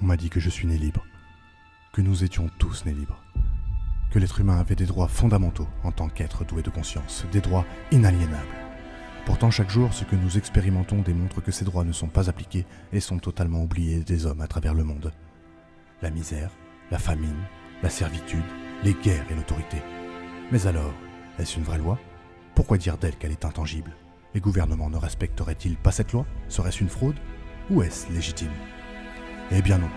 On m'a dit que je suis né libre, que nous étions tous nés libres, que l'être humain avait des droits fondamentaux en tant qu'être doué de conscience, des droits inaliénables. Pourtant, chaque jour, ce que nous expérimentons démontre que ces droits ne sont pas appliqués et sont totalement oubliés des hommes à travers le monde. La misère, la famine, la servitude, les guerres et l'autorité. Mais alors, est-ce une vraie loi ? Pourquoi dire d'elle qu'elle est intangible ? Les gouvernements ne respecteraient-ils pas cette loi ? Serait-ce une fraude ? Ou est-ce légitime ? Eh bien non.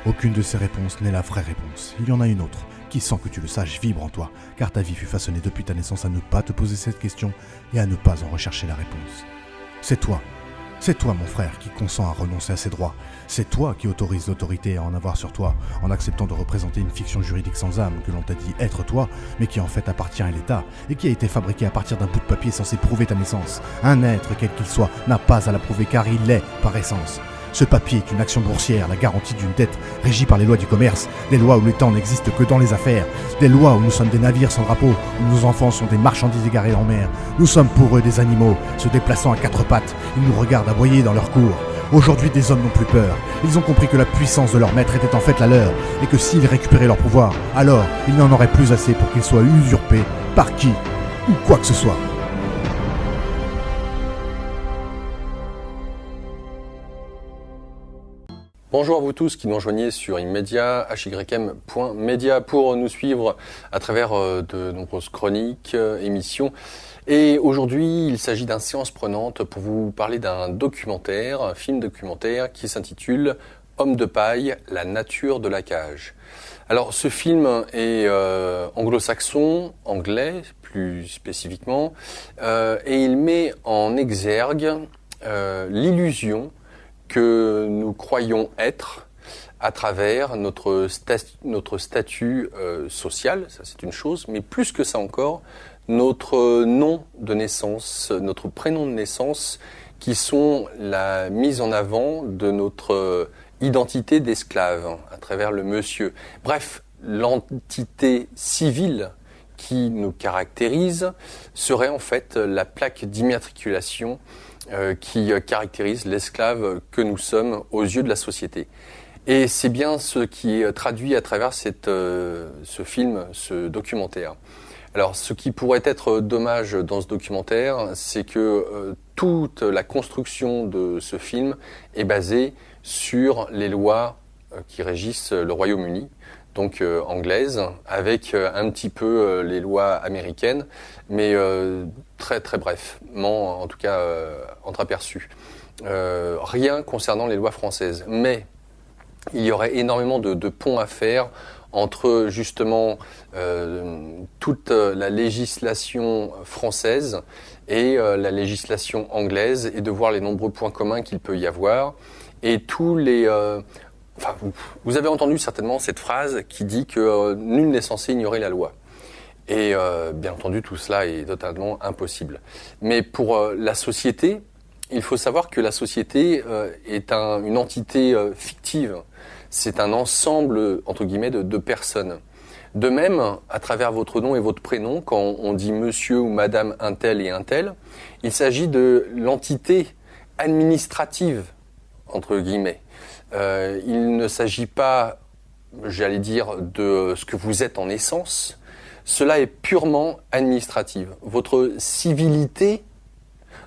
Aucune de ces réponses n'est la vraie réponse. Il y en a une autre, qui, sans que tu le saches, vibre en toi, car ta vie fut façonnée depuis ta naissance à ne pas te poser cette question et à ne pas en rechercher la réponse. C'est toi mon frère, qui consent à renoncer à ses droits. C'est toi qui autorise l'autorité à en avoir sur toi, en acceptant de représenter une fiction juridique sans âme que l'on t'a dit être toi, mais qui en fait appartient à l'État, et qui a été fabriqué à partir d'un bout de papier censé prouver ta naissance. Un être, quel qu'il soit, n'a pas à la prouver car il l'est par essence. Ce papier est une action boursière, la garantie d'une dette régie par les lois du commerce, des lois où le temps n'existe que dans les affaires, des lois où nous sommes des navires sans drapeau, où nos enfants sont des marchandises égarées en mer. Nous sommes pour eux des animaux, se déplaçant à quatre pattes, ils nous regardent aboyer dans leur cour. Aujourd'hui, des hommes n'ont plus peur. Ils ont compris que la puissance de leur maître était en fait la leur, et que s'ils récupéraient leur pouvoir, alors il n'y en aurait plus assez pour qu'ils soient usurpés par qui ou quoi que ce soit. Bonjour à vous tous qui nous rejoignez sur Immedia, hym.media pour nous suivre à travers de nombreuses chroniques, émissions. Et aujourd'hui, il s'agit d'une séance prenante pour vous parler d'un documentaire, un film documentaire qui s'intitule « Homme de paille, la nature de la cage ». Alors ce film est anglo-saxon, anglais plus spécifiquement, et il met en exergue l'illusion que nous croyons être à travers notre statut social, ça c'est une chose, mais plus que ça encore, notre nom de naissance, notre prénom de naissance, qui sont la mise en avant de notre identité d'esclave à travers le monsieur. Bref, l'entité civile qui nous caractérise serait en fait la plaque d'immatriculation qui caractérise l'esclave que nous sommes aux yeux de la société. Et c'est bien ce qui est traduit à travers ce film, ce documentaire. Alors, ce qui pourrait être dommage dans ce documentaire, c'est que toute la construction de ce film est basée sur les lois qui régissent le Royaume-Uni, donc anglaise, avec un petit peu les lois américaines, mais très très brefement, en tout cas entreaperçu. Rien concernant les lois françaises, mais il y aurait énormément de ponts à faire entre justement toute la législation française et la législation anglaise, et de voir les nombreux points communs qu'il peut y avoir, et tous les... Enfin, vous avez entendu certainement cette phrase qui dit que nul n'est censé ignorer la loi. Et bien entendu, tout cela est totalement impossible. Mais pour la société, il faut savoir que la société est une entité fictive. C'est un ensemble, entre guillemets, de personnes. De même, à travers votre nom et votre prénom, quand on dit monsieur ou madame un tel et un tel, il s'agit de l'entité administrative, entre guillemets. Il ne s'agit pas, j'allais dire, de ce que vous êtes en essence. Cela est purement administratif. Votre civilité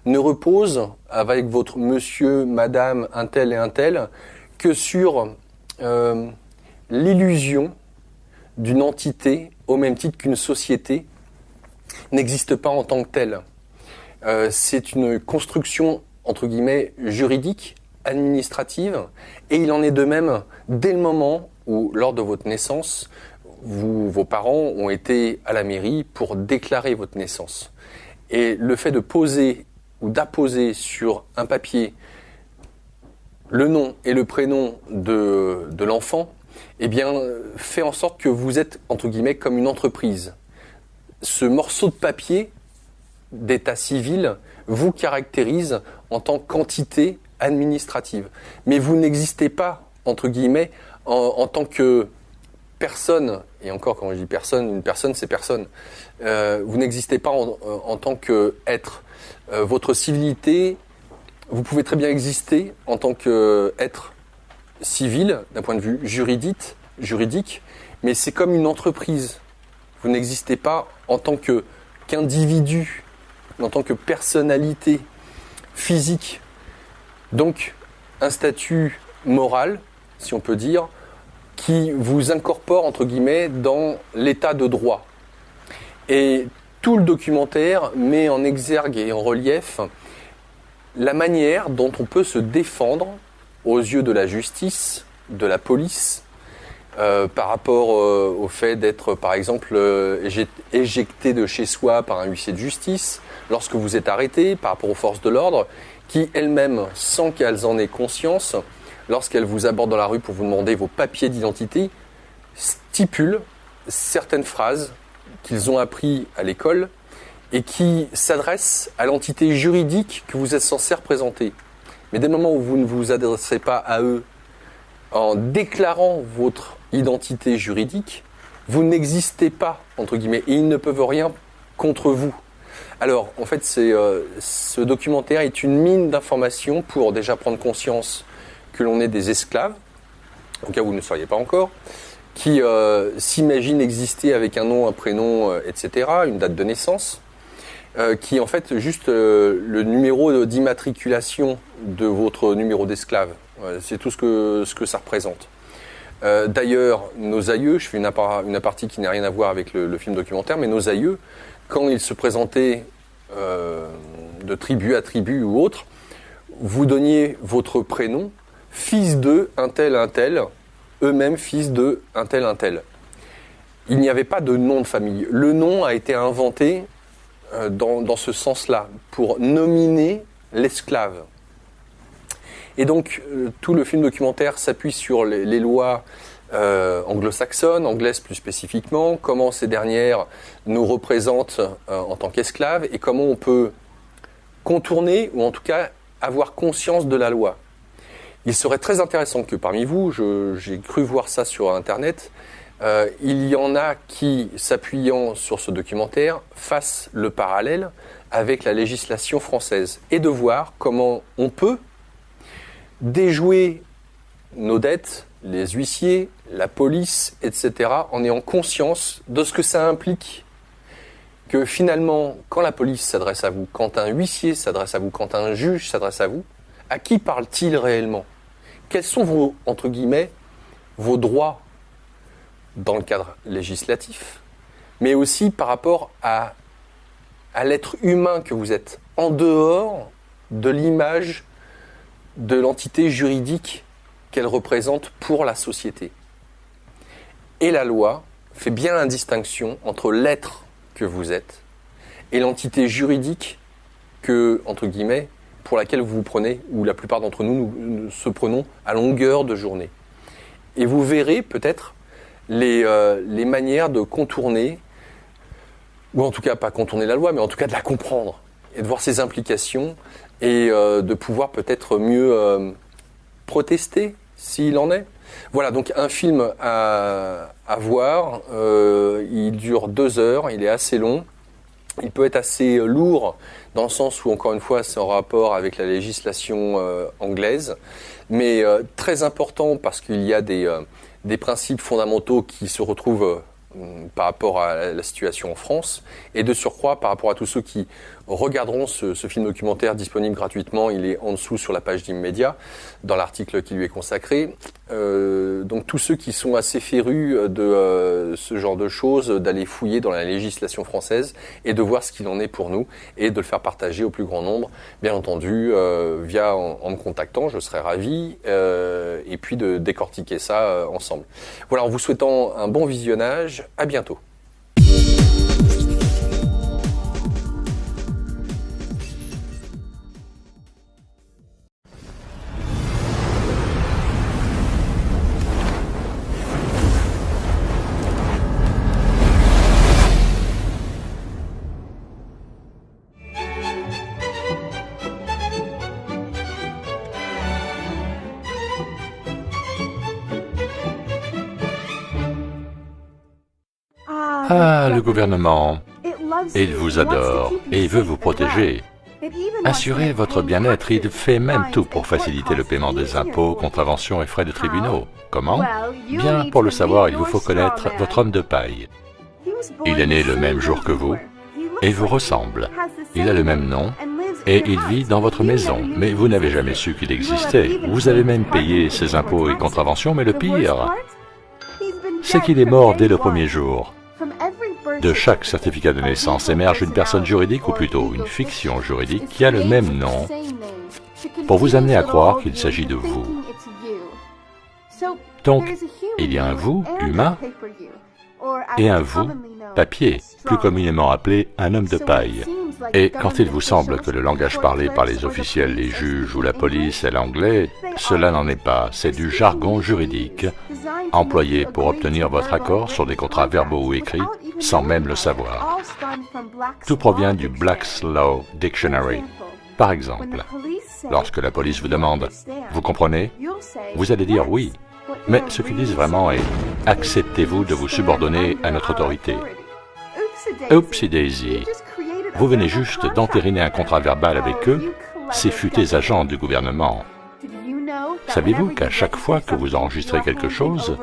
ne repose, avec votre monsieur, madame, un tel et un tel, que sur l'illusion d'une entité, au même titre qu'une société n'existe pas en tant que telle. C'est une construction, entre guillemets, juridique, administrative, et il en est de même dès le moment où, lors de votre naissance, vos parents ont été à la mairie pour déclarer votre naissance. Et le fait de poser ou d'apposer sur un papier le nom et le prénom de l'enfant, eh bien, fait en sorte que vous êtes, entre guillemets, comme une entreprise. Ce morceau de papier d'état civil vous caractérise en tant qu'entité administrative. Mais vous n'existez pas, entre guillemets, en tant que personne, et encore quand je dis personne, une personne c'est personne, vous n'existez pas en tant qu'être. Votre civilité, vous pouvez très bien exister en tant qu'être civil, d'un point de vue juridique, mais c'est comme une entreprise. Vous n'existez pas en tant qu'individu, en tant que personnalité physique. Donc, un statut moral, si on peut dire, qui vous incorpore, entre guillemets, dans l'état de droit. Et tout le documentaire met en exergue et en relief la manière dont on peut se défendre aux yeux de la justice, de la police, par rapport au fait d'être, par exemple, éjecté de chez soi par un huissier de justice, lorsque vous êtes arrêté, par rapport aux forces de l'ordre, qui elles-mêmes, sans qu'elles en aient conscience, lorsqu'elles vous abordent dans la rue pour vous demander vos papiers d'identité, stipulent certaines phrases qu'ils ont appris à l'école et qui s'adressent à l'entité juridique que vous êtes censé représenter. Mais dès le moment où vous ne vous adresserez pas à eux en déclarant votre identité juridique, vous n'existez pas, entre guillemets, et ils ne peuvent rien contre vous. Alors, en fait, ce documentaire est une mine d'informations pour déjà prendre conscience que l'on est des esclaves, au cas où vous ne le sauriez pas encore, qui s'imaginent exister avec un nom, un prénom, etc., une date de naissance, qui est en fait juste le numéro d'immatriculation de votre numéro d'esclave. C'est tout ce que ça représente. D'ailleurs, nos aïeux, je fais une apartie qui n'a rien à voir avec le film documentaire, mais nos aïeux, quand ils se présentaient de tribu à tribu ou autre, vous donniez votre prénom, fils de un tel, eux-mêmes fils de un tel. Il n'y avait pas de nom de famille. Le nom a été inventé dans ce sens-là, pour nominer l'esclave. Et donc, tout le film documentaire s'appuie sur les lois anglo-saxonnes, anglaises plus spécifiquement, comment ces dernières nous représentent en tant qu'esclaves et comment on peut contourner, ou en tout cas avoir conscience de la loi. Il serait très intéressant que parmi vous, j'ai cru voir ça sur Internet, il y en a qui, s'appuyant sur ce documentaire, fassent le parallèle avec la législation française et de voir comment on peut déjouer nos dettes, les huissiers, la police, etc., en ayant conscience de ce que ça implique. Que finalement, quand la police s'adresse à vous, quand un huissier s'adresse à vous, quand un juge s'adresse à vous, à qui parle-t-il réellement ? Quels sont vos, entre guillemets, vos droits dans le cadre législatif, mais aussi par rapport à l'être humain que vous êtes, en dehors de l'image de l'entité juridique qu'elle représente pour la société. Et la loi fait bien la distinction entre l'être que vous êtes et l'entité juridique que, entre guillemets, pour laquelle vous vous prenez, ou la plupart d'entre nous se prenons à longueur de journée. Et vous verrez peut-être les manières de contourner, ou en tout cas pas contourner la loi, mais en tout cas de la comprendre, et de voir ses implications, et de pouvoir peut-être mieux protester, s'il en est. Voilà, donc un film à voir, il dure 2 heures, il est assez long, il peut être assez lourd, dans le sens où, encore une fois, c'est en rapport avec la législation anglaise, mais très important parce qu'il y a des principes fondamentaux qui se retrouvent par rapport à la situation en France, et de surcroît par rapport à tous ceux qui regarderont ce film documentaire disponible gratuitement. Il est en dessous sur la page d'Immédiat, dans l'article qui lui est consacré. Donc tous ceux qui sont assez férus de ce genre de choses, d'aller fouiller dans la législation française et de voir ce qu'il en est pour nous, et de le faire partager au plus grand nombre, bien entendu, via en me contactant, je serais ravi, et puis de décortiquer ça ensemble. Voilà, en vous souhaitant un bon visionnage, à bientôt. Ah, le gouvernement, il vous adore et veut vous protéger. Assurez votre bien-être, il fait même tout pour faciliter le paiement des impôts, contraventions et frais de tribunaux. Comment? Bien, pour le savoir, il vous faut connaître votre homme de paille. Il est né le même jour que vous et vous ressemble. Il a le même nom et il vit dans votre maison, mais vous n'avez jamais su qu'il existait. Vous avez même payé ses impôts et contraventions, mais le pire, c'est qu'il est mort dès le premier jour. De chaque certificat de naissance émerge une personne juridique, ou plutôt une fiction juridique, qui a le même nom, pour vous amener à croire qu'il s'agit de vous. Donc, il y a un vous, humain, et un vous, papier, plus communément appelé un homme de paille. Et quand il vous semble que le langage parlé par les officiels, les juges ou la police est l'anglais, cela n'en est pas, c'est du jargon juridique, employé pour obtenir votre accord sur des contrats verbaux ou écrits, sans même le savoir. Tout provient du Black's Law Dictionary. Par exemple, lorsque la police vous demande « Vous comprenez ?», vous allez dire « Oui ». Mais ce qu'ils disent vraiment est « Acceptez-vous de vous subordonner à notre autorité ?» Oupsie daisy. Vous venez juste d'entériner un contrat verbal avec eux, ces futés agents du gouvernement. Savez-vous qu'à chaque fois que vous enregistrez quelque chose,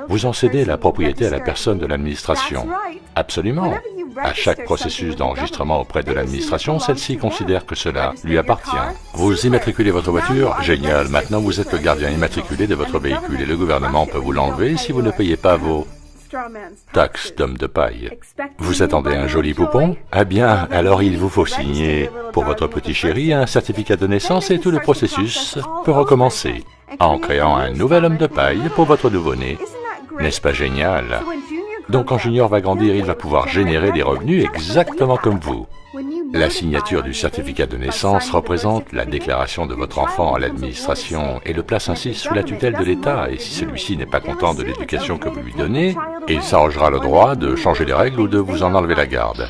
vous en cédez la propriété à la personne de l'administration? Absolument. À chaque processus d'enregistrement auprès de l'administration, celle-ci considère que cela lui appartient. Vous immatriculez votre voiture? Génial. Maintenant, vous êtes le gardien immatriculé de votre véhicule et le gouvernement peut vous l'enlever si vous ne payez pas vos taxes d'homme de paille. Vous attendez un joli poupon? Ah bien, alors il vous faut signer pour votre petit chéri un certificat de naissance et tout le processus peut recommencer en créant un nouvel homme de paille pour votre nouveau-né. N'est-ce pas génial? Donc quand Junior va grandir, il va pouvoir générer des revenus exactement comme vous. La signature du certificat de naissance représente la déclaration de votre enfant à l'administration et le place ainsi sous la tutelle de l'État. Et si celui-ci n'est pas content de l'éducation que vous lui donnez, il s'arrogera le droit de changer les règles ou de vous en enlever la garde.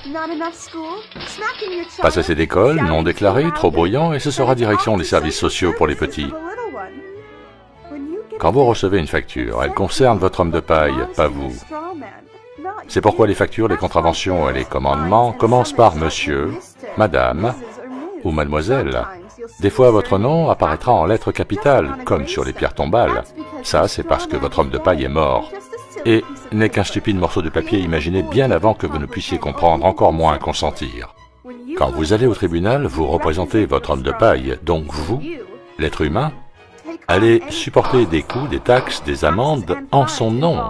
Pas assez d'école, non déclaré, trop bruyant, et ce sera direction des services sociaux pour les petits. Quand vous recevez une facture, elle concerne votre homme de paille, pas vous. C'est pourquoi les factures, les contraventions et les commandements commencent par monsieur, madame ou mademoiselle. Des fois, votre nom apparaîtra en lettres capitales, comme sur les pierres tombales. Ça, c'est parce que votre homme de paille est mort. Et n'est qu'un stupide morceau de papier imaginé bien avant que vous ne puissiez comprendre, encore moins consentir. Quand vous allez au tribunal, vous représentez votre homme de paille, donc vous, l'être humain, allez supporter des coûts, des taxes, des amendes en son nom.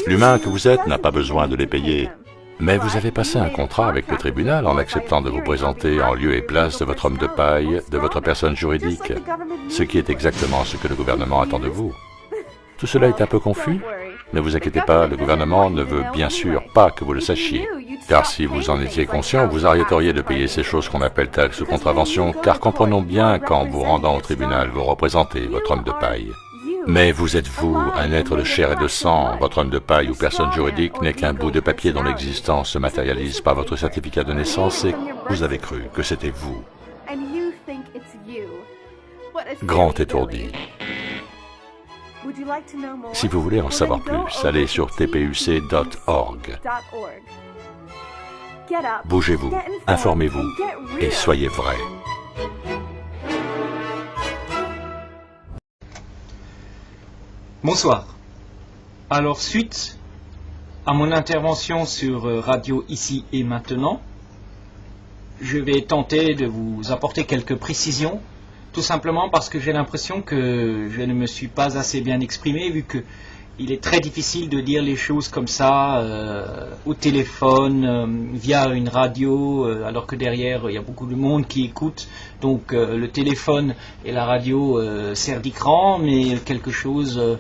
L'humain que vous êtes n'a pas besoin de les payer. Mais vous avez passé un contrat avec le tribunal en acceptant de vous présenter en lieu et place de votre homme de paille, de votre personne juridique, ce qui est exactement ce que le gouvernement attend de vous. Tout cela est un peu confus? Ne vous inquiétez pas, le gouvernement ne veut bien sûr pas que vous le sachiez. Car si vous en étiez conscient, vous arrêteriez de payer ces choses qu'on appelle taxes ou contraventions, car comprenons bien qu'en vous rendant au tribunal, vous représentez votre homme de paille. Mais vous êtes vous, un être de chair et de sang. Votre homme de paille ou personne juridique n'est qu'un bout de papier dont l'existence se matérialise par votre certificat de naissance et vous avez cru que c'était vous. Grand étourdi. Si vous voulez en savoir plus, allez sur tpuc.org. Bougez-vous, informez-vous et soyez vrai. Bonsoir. Alors, suite à mon intervention sur Radio Ici et Maintenant, je vais tenter de vous apporter quelques précisions, tout simplement parce que j'ai l'impression que je ne me suis pas assez bien exprimé, vu que il est très difficile de dire les choses comme ça au téléphone, via une radio, alors que derrière il y a beaucoup de monde qui écoute. Donc le téléphone et la radio servent d'écran, mais quelque chose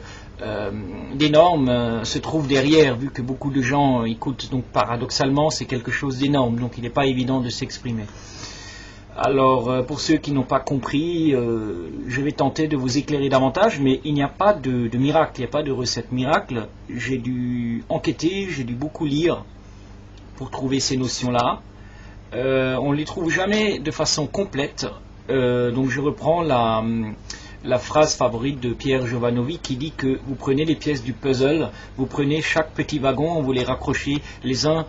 d'énorme se trouve derrière, vu que beaucoup de gens écoutent. Donc paradoxalement, c'est quelque chose d'énorme. Donc il n'est pas évident de s'exprimer. Alors, pour ceux qui n'ont pas compris, je vais tenter de vous éclairer davantage, mais il n'y a pas de miracle, il n'y a pas de recette miracle. J'ai dû enquêter, j'ai dû beaucoup lire pour trouver ces notions-là. On ne les trouve jamais de façon complète, donc je reprends la phrase favorite de Pierre Jovanovi qui dit que vous prenez les pièces du puzzle, vous prenez chaque petit wagon, vous les raccrochez les uns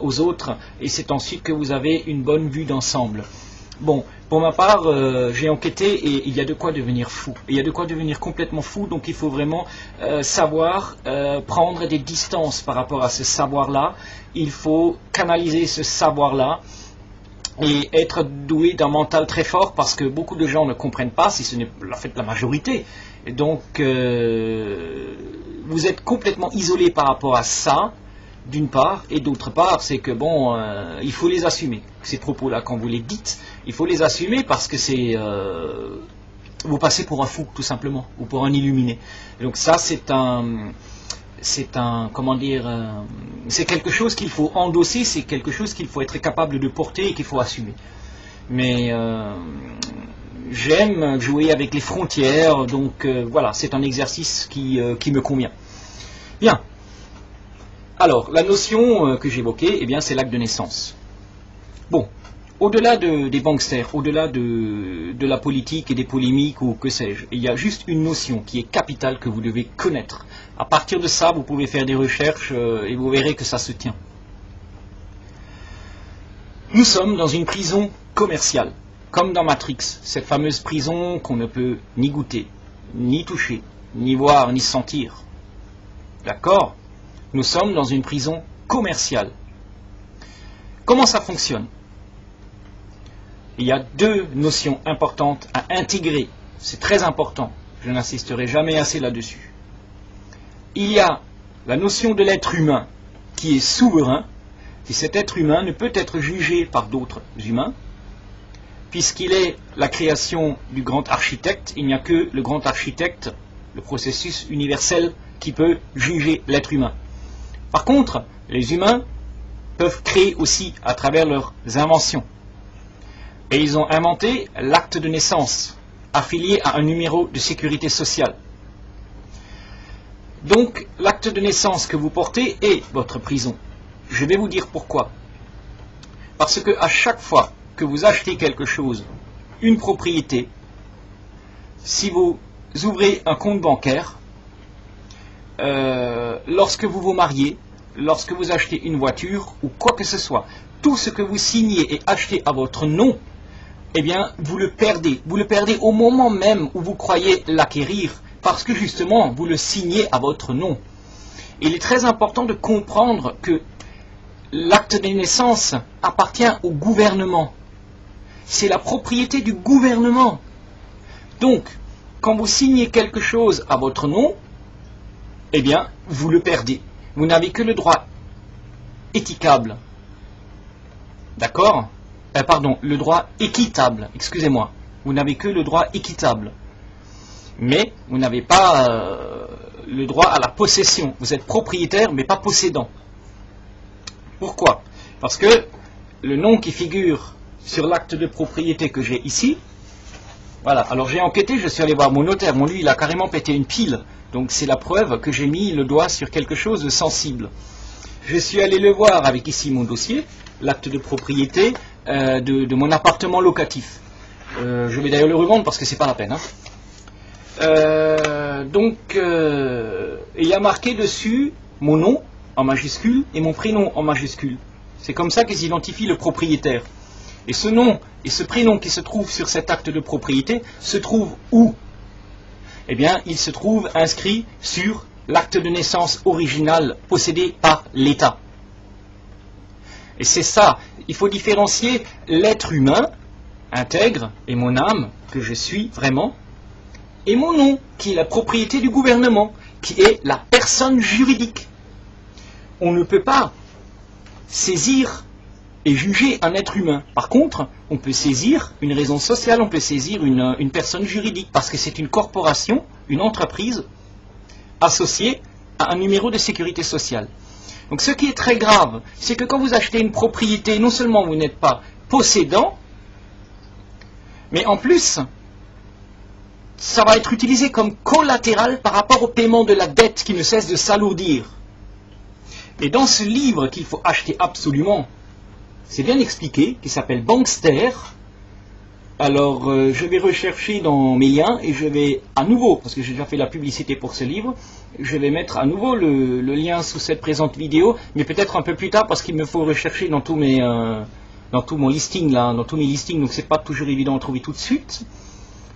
aux autres, et c'est ensuite que vous avez une bonne vue d'ensemble. Bon, pour ma part, j'ai enquêté et il y a de quoi devenir fou. Il y a de quoi devenir complètement fou, donc il faut vraiment savoir prendre des distances par rapport à ce savoir-là. Il faut canaliser ce savoir-là et être doué d'un mental très fort, parce que beaucoup de gens ne comprennent pas, si ce n'est en fait la majorité. Et donc, vous êtes complètement isolé par rapport à ça, d'une part, et d'autre part, c'est que bon, il faut les assumer. Ces propos-là, quand vous les dites, il faut les assumer, parce que c'est... vous passez pour un fou, tout simplement, ou pour un illuminé. Et donc ça, c'est comment dire, c'est quelque chose qu'il faut endosser, c'est quelque chose qu'il faut être capable de porter et qu'il faut assumer. Mais j'aime jouer avec les frontières, donc voilà, c'est un exercice qui me convient. Bien. Alors, la notion que j'évoquais, eh bien, c'est l'acte de naissance. Bon, au-delà des banksters, au-delà de la politique et des polémiques ou que sais-je, il y a juste une notion qui est capitale que vous devez connaître. À partir de ça, vous pouvez faire des recherches et vous verrez que ça se tient. Nous sommes dans une prison commerciale, comme dans Matrix, cette fameuse prison qu'on ne peut ni goûter, ni toucher, ni voir, ni sentir. D'accord ? Nous sommes dans une prison commerciale. Comment ça fonctionne ? Il y a deux notions importantes à intégrer. C'est très important. Je n'insisterai jamais assez là-dessus. Il y a la notion de l'être humain qui est souverain, et cet être humain ne peut être jugé par d'autres humains, puisqu'il est la création du grand architecte. Il n'y a que le grand architecte, le processus universel, qui peut juger l'être humain. Par contre, les humains peuvent créer aussi à travers leurs inventions. Et ils ont inventé l'acte de naissance, affilié à un numéro de sécurité sociale. Donc, l'acte de naissance que vous portez est votre prison. Je vais vous dire pourquoi. Parce que à chaque fois que vous achetez quelque chose, une propriété, si vous ouvrez un compte bancaire, lorsque vous vous mariez, lorsque vous achetez une voiture ou quoi que ce soit, tout ce que vous signez et achetez à votre nom, eh bien, vous le perdez. Vous le perdez au moment même où vous croyez l'acquérir, parce que justement, vous le signez à votre nom. Il est très important de comprendre que l'acte de naissance appartient au gouvernement. C'est la propriété du gouvernement. Donc, quand vous signez quelque chose à votre nom, eh bien, vous le perdez. Vous n'avez que le droit équitable. D'accord ? Pardon, le droit équitable, excusez-moi. Vous n'avez que le droit équitable. Mais vous n'avez pas le droit à la possession. Vous êtes propriétaire, mais pas possédant. Pourquoi ? Parce que le nom qui figure sur l'acte de propriété que j'ai ici, voilà, alors j'ai enquêté, je suis allé voir mon notaire. Lui, il a carrément pété une pile. Donc c'est la preuve que j'ai mis le doigt sur quelque chose de sensible. Je suis allé le voir avec ici mon dossier, l'acte de propriété de mon appartement locatif. Je vais d'ailleurs le revendre parce que c'est pas la peine. Il y a marqué dessus mon nom en majuscule et mon prénom en majuscule. C'est comme ça qu'ils identifient le propriétaire. Et ce nom et ce prénom qui se trouvent sur cet acte de propriété se trouvent où ? Eh bien, il se trouve inscrit sur l'acte de naissance original possédé par l'État. Et c'est ça, il faut différencier l'être humain intègre et mon âme, que je suis vraiment, et mon nom, qui est la propriété du gouvernement, qui est la personne juridique. On ne peut pas saisir et juger un être humain. Par contre, on peut saisir une raison sociale, on peut saisir une personne juridique, parce que c'est une corporation, une entreprise, associée à un numéro de sécurité sociale. Donc ce qui est très grave, c'est que quand vous achetez une propriété, non seulement vous n'êtes pas possédant, mais en plus, ça va être utilisé comme collatéral par rapport au paiement de la dette qui ne cesse de s'alourdir. Et dans ce livre qu'il faut acheter absolument, c'est bien expliqué, qui s'appelle Bankster, Alors, je vais rechercher dans mes liens et je vais à nouveau, parce que j'ai déjà fait la publicité pour ce livre, je vais mettre à nouveau le lien sous cette présente vidéo, mais peut-être un peu plus tard parce qu'il me faut rechercher dans tous mes, dans tout mon listing là, dans tous mes listings, donc c'est pas toujours évident à trouver tout de suite.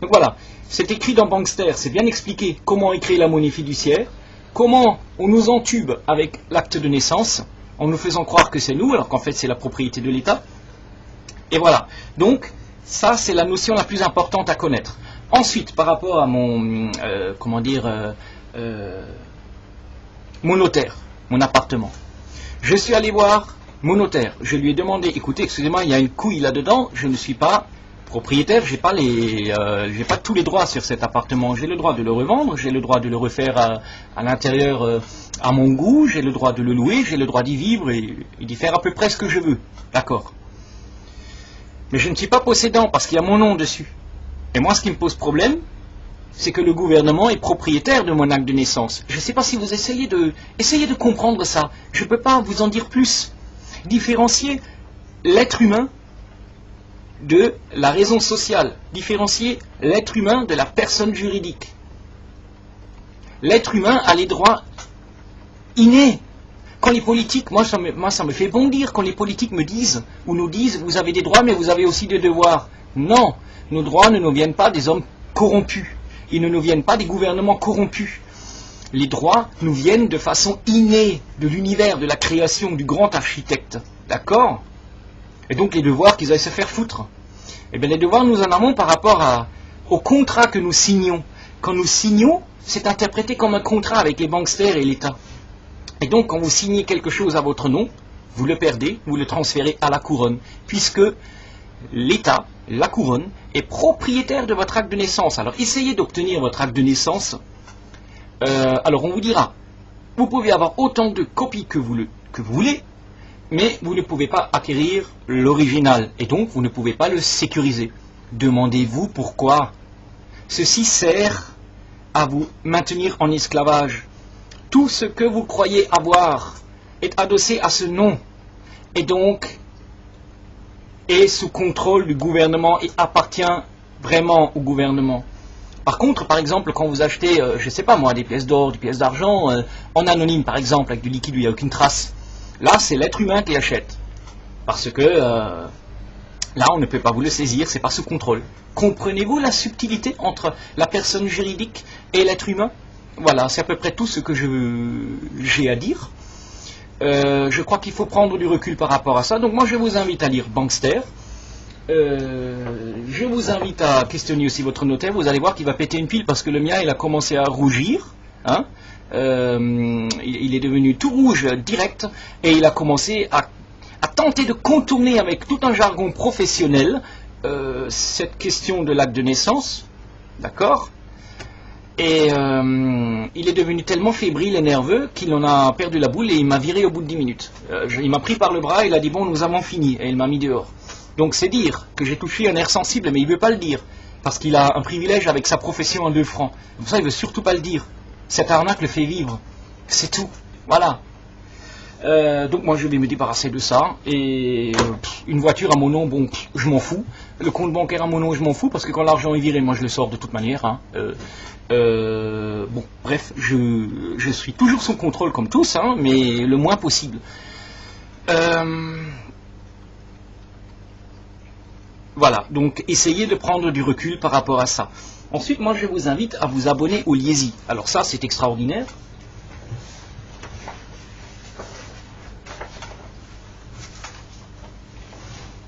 Donc voilà, c'est écrit dans Bankster, c'est bien expliqué comment est créée la monnaie fiduciaire, comment on nous entube avec l'acte de naissance, en nous faisant croire que c'est nous, alors qu'en fait c'est la propriété de l'État. Et voilà, donc ça c'est la notion la plus importante à connaître. Ensuite, par rapport à mon, mon notaire, mon appartement, je suis allé voir mon notaire, je lui ai demandé, écoutez, excusez-moi, il y a une couille là-dedans, je ne suis pas propriétaire, j'ai pas tous les droits sur cet appartement, j'ai le droit de le revendre, j'ai le droit de le refaire à l'intérieur à mon goût, j'ai le droit de le louer, j'ai le droit d'y vivre et d'y faire à peu près ce que je veux, d'accord. Mais je ne suis pas possédant parce qu'il y a mon nom dessus. Et moi, ce qui me pose problème, c'est que le gouvernement est propriétaire de mon acte de naissance. Je ne sais pas si vous essayez de comprendre ça. Je ne peux pas vous en dire plus. Différencier l'être humain de la raison sociale. Différencier l'être humain de la personne juridique. L'être humain a les droits innés. Quand les politiques, moi ça me fait bondir quand les politiques me disent, ou nous disent, vous avez des droits mais vous avez aussi des devoirs. Non, nos droits ne nous viennent pas des hommes corrompus. Ils ne nous viennent pas des gouvernements corrompus. Les droits nous viennent de façon innée de l'univers, de la création, du grand architecte. D'accord? Et donc les devoirs qu'ils aillent se faire foutre. Eh bien les devoirs, nous en avons par rapport au contrat que nous signons. Quand nous signons, c'est interprété comme un contrat avec les banksters et l'État. Et donc quand vous signez quelque chose à votre nom, vous le perdez, vous le transférez à la couronne, puisque l'État, la couronne, est propriétaire de votre acte de naissance. Alors essayez d'obtenir votre acte de naissance. Alors on vous dira, vous pouvez avoir autant de copies que vous voulez, mais vous ne pouvez pas acquérir l'original, et donc vous ne pouvez pas le sécuriser. Demandez-vous pourquoi. Ceci sert à vous maintenir en esclavage. Tout ce que vous croyez avoir est adossé à ce nom, et donc est sous contrôle du gouvernement et appartient vraiment au gouvernement. Par contre, par exemple, quand vous achetez, je ne sais pas moi, des pièces d'or, des pièces d'argent, en anonyme par exemple, avec du liquide où il n'y a aucune trace, là c'est l'être humain qui achète. Parce que là on ne peut pas vous le saisir, c'est pas sous contrôle. Comprenez-vous la subtilité entre la personne juridique et l'être humain? Voilà, c'est à peu près tout ce que j'ai à dire. Je crois qu'il faut prendre du recul par rapport à ça. Donc moi je vous invite à lire Bankster. Je vous invite à questionner aussi votre notaire. Vous allez voir qu'il va péter une pile parce que le mien il a commencé à rougir. Hein. Il est devenu tout rouge direct et il a commencé à tenter de contourner avec tout un jargon professionnel cette question de l'acte de naissance. D'accord? Et il est devenu tellement fébrile et nerveux qu'il en a perdu la boule et il m'a viré au bout de 10 minutes. Il m'a pris par le bras, il a dit bon nous avons fini et il m'a mis dehors. Donc c'est dire que j'ai touché un nerf sensible mais il ne veut pas le dire parce qu'il a un privilège avec sa profession en 2 francs. Pour ça il ne veut surtout pas le dire. Cette arnaque le fait vivre. C'est tout. Voilà. Donc moi je vais me débarrasser de ça et une voiture à mon nom, bon, je m'en fous. Le compte bancaire à mon nom, je m'en fous parce que quand l'argent est viré, moi je le sors de toute manière. Hein. Bon, bref, je suis toujours sous contrôle comme tous, hein, mais le moins possible. Voilà, donc essayez de prendre du recul par rapport à ça. Ensuite, moi je vous invite à vous abonner au Liesi. Alors ça, c'est extraordinaire.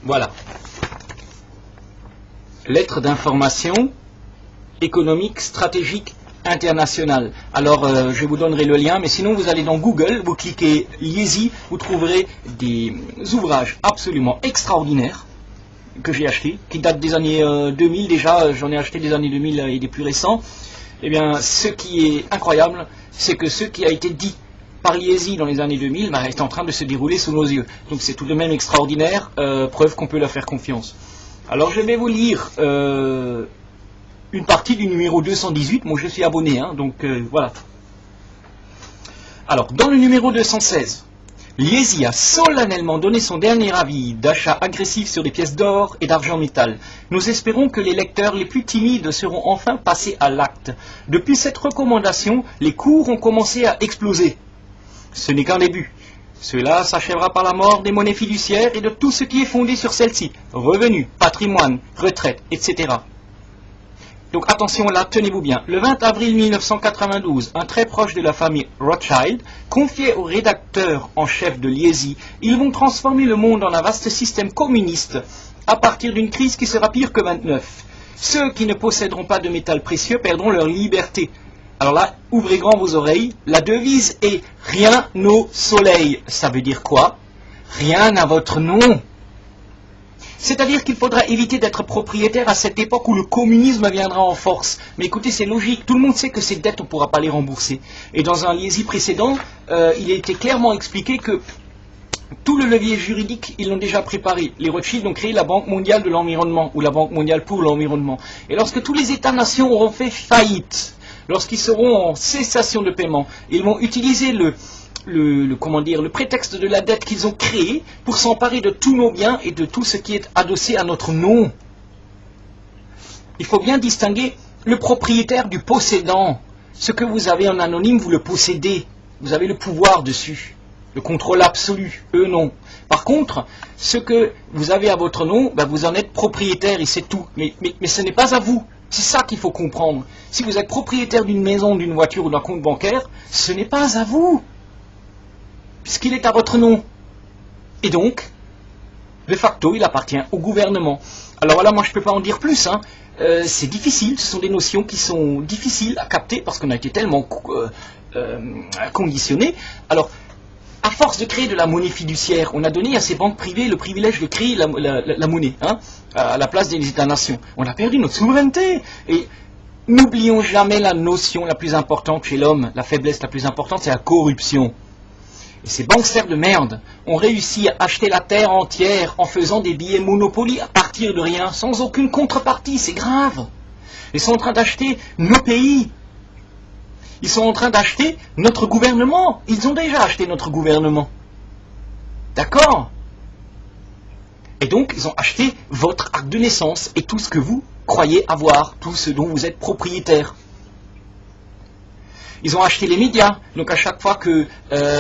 Voilà. Lettre d'information économique, stratégique, internationale. Alors, je vous donnerai le lien, mais sinon vous allez dans Google, vous cliquez Liesi, vous trouverez des ouvrages absolument extraordinaires que j'ai achetés, qui datent des années 2000 déjà, j'en ai acheté des années 2000 et des plus récents. Eh bien, ce qui est incroyable, c'est que ce qui a été dit par Liesi dans les années 2000 est en train de se dérouler sous nos yeux. Donc c'est tout de même extraordinaire, preuve qu'on peut leur faire confiance. Alors je vais vous lire une partie du numéro 218, moi je suis abonné, hein, donc voilà. Alors, dans le numéro 216, Liesi a solennellement donné son dernier avis d'achat agressif sur les pièces d'or et d'argent métal. Nous espérons que les lecteurs les plus timides seront enfin passés à l'acte. Depuis cette recommandation, les cours ont commencé à exploser. Ce n'est qu'un début. Cela s'achèvera par la mort des monnaies fiduciaires et de tout ce qui est fondé sur celles-ci. Revenus, patrimoine, retraite, etc. Donc attention là, tenez-vous bien. Le 20 avril 1992, un très proche de la famille Rothschild confiait au rédacteur en chef de Liesi: ils vont transformer le monde en un vaste système communiste à partir d'une crise qui sera pire que 29. Ceux qui ne posséderont pas de métal précieux perdront leur liberté. Alors là, ouvrez grand vos oreilles. La devise est « rien au soleil ». Ça veut dire quoi? Rien à votre nom. C'est-à-dire qu'il faudra éviter d'être propriétaire à cette époque où le communisme viendra en force. Mais écoutez, c'est logique, tout le monde sait que ces dettes, on ne pourra pas les rembourser. Et dans un Liesi précédent, il a été clairement expliqué que tout le levier juridique, ils l'ont déjà préparé. Les Rothschild ont créé la Banque mondiale de l'environnement, ou la Banque mondiale pour l'environnement. Et lorsque tous les États-nations auront fait faillite, lorsqu'ils seront en cessation de paiement, ils vont utiliser le prétexte de la dette qu'ils ont créée pour s'emparer de tous nos biens et de tout ce qui est adossé à notre nom. Il faut bien distinguer le propriétaire du possédant. Ce que vous avez en anonyme, vous le possédez. Vous avez le pouvoir dessus, le contrôle absolu. Eux, non. Par contre, ce que vous avez à votre nom, ben, vous en êtes propriétaire et c'est tout. Mais ce n'est pas à vous. C'est ça qu'il faut comprendre. Si vous êtes propriétaire d'une maison, d'une voiture ou d'un compte bancaire, ce n'est pas à vous, puisqu'il est à votre nom. Et donc, de facto, il appartient au gouvernement. Alors voilà, moi je ne peux pas en dire plus. Hein. C'est difficile, ce sont des notions qui sont difficiles à capter parce qu'on a été tellement conditionné. Alors, à force de créer de la monnaie fiduciaire, on a donné à ces banques privées le privilège de créer la monnaie, hein, à la place des États-nations. On a perdu notre souveraineté. Et n'oublions jamais la notion la plus importante chez l'homme, la faiblesse la plus importante, c'est la corruption. Et ces banksters de merde ont réussi à acheter la terre entière en faisant des billets Monopoly à partir de rien, sans aucune contrepartie, c'est grave. Ils sont en train d'acheter nos pays. Ils sont en train d'acheter notre gouvernement. Ils ont déjà acheté notre gouvernement. D'accord? Et donc, ils ont acheté votre acte de naissance et tout ce que vous croyez avoir, tout ce dont vous êtes propriétaire. Ils ont acheté les médias. Donc à chaque fois que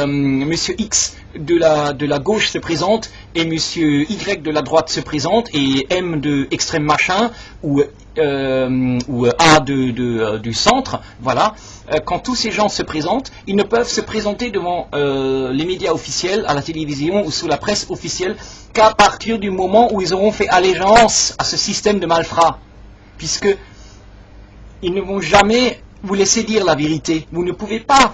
Monsieur X de la gauche se présente et Monsieur Y de la droite se présente et M de extrême machin ou A du centre, voilà, quand tous ces gens se présentent, ils ne peuvent se présenter devant les médias officiels, à la télévision ou sous la presse officielle qu'à partir du moment où ils auront fait allégeance à ce système de malfrats. Puisque ils ne vont jamais vous laisser dire la vérité. Vous ne pouvez pas,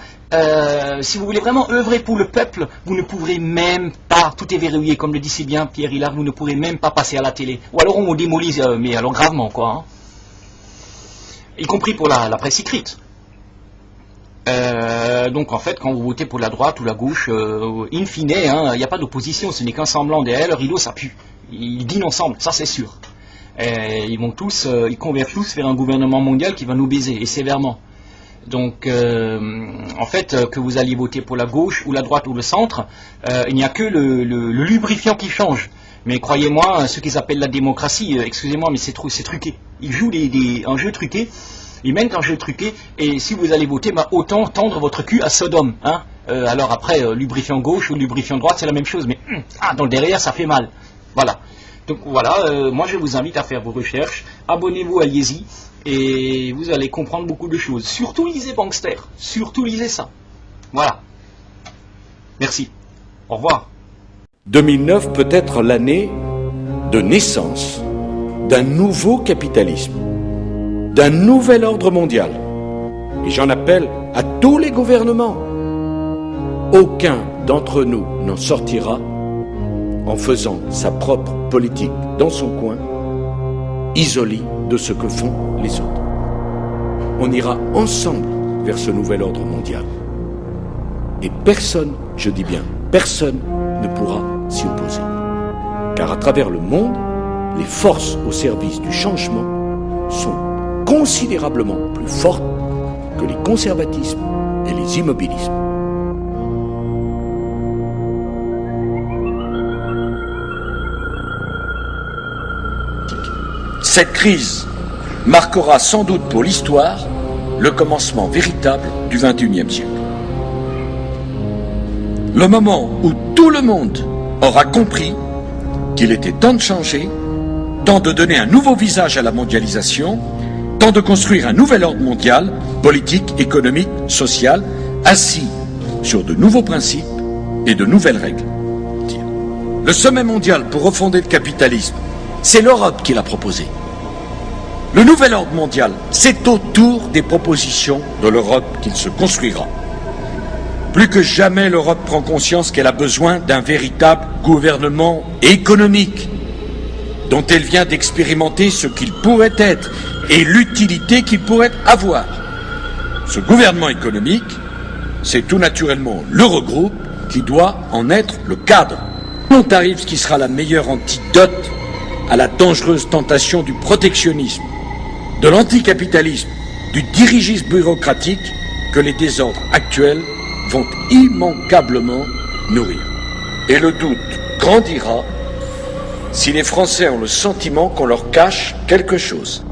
si vous voulez vraiment œuvrer pour le peuple, vous ne pourrez même pas, tout est verrouillé, comme le dit si bien Pierre Hillard, vous ne pourrez même pas passer à la télé. Ou alors on vous démolit, mais alors gravement, quoi. Hein. Y compris pour la presse écrite. Donc en fait, quand vous votez pour la droite ou la gauche, in fine, il n'y a pas d'opposition, ce n'est qu'un semblant. Derrière le rideau, ça pue. Ils dînent ensemble, ça c'est sûr. Et ils convergent tous vers un gouvernement mondial qui va nous baiser, et sévèrement. Donc, en fait, que vous alliez voter pour la gauche, ou la droite, ou le centre, il n'y a que le lubrifiant qui change. Mais croyez-moi, ce qu'ils appellent la démocratie, excusez-moi, mais c'est truqué. Ils jouent un jeu truqué, ils mènent un jeu truqué, et si vous allez voter, bah, autant tendre votre cul à Sodome. Hein. Alors après, lubrifiant gauche ou lubrifiant droite, c'est la même chose, mais dans le derrière, ça fait mal. Voilà. Donc voilà, moi je vous invite à faire vos recherches, abonnez-vous à Liesi et vous allez comprendre beaucoup de choses. Surtout lisez Bankster, surtout lisez ça. Voilà. Merci. Au revoir. 2009 peut être l'année de naissance d'un nouveau capitalisme, d'un nouvel ordre mondial. Et j'en appelle à tous les gouvernements. Aucun d'entre nous n'en sortira en faisant sa propre politique dans son coin, isolé de ce que font les autres. On ira ensemble vers ce nouvel ordre mondial. Et personne, je dis bien personne, ne pourra s'y opposer. Car à travers le monde, les forces au service du changement sont considérablement plus fortes que les conservatismes et les immobilismes. Cette crise marquera sans doute pour l'histoire le commencement véritable du XXIe siècle. Le moment où tout le monde aura compris qu'il était temps de changer, temps de donner un nouveau visage à la mondialisation, temps de construire un nouvel ordre mondial, politique, économique, social, assis sur de nouveaux principes et de nouvelles règles. Le sommet mondial pour refonder le capitalisme, c'est l'Europe qui l'a proposé. Le nouvel ordre mondial, c'est autour des propositions de l'Europe qu'il se construira. Plus que jamais, l'Europe prend conscience qu'elle a besoin d'un véritable gouvernement économique, dont elle vient d'expérimenter ce qu'il pourrait être et l'utilité qu'il pourrait avoir. Ce gouvernement économique, c'est tout naturellement l'Eurogroupe qui doit en être le cadre. On arrive ce qui sera la meilleure antidote à la dangereuse tentation du protectionnisme, de l'anticapitalisme, du dirigisme bureaucratique que les désordres actuels vont immanquablement nourrir. Et le doute grandira si les Français ont le sentiment qu'on leur cache quelque chose.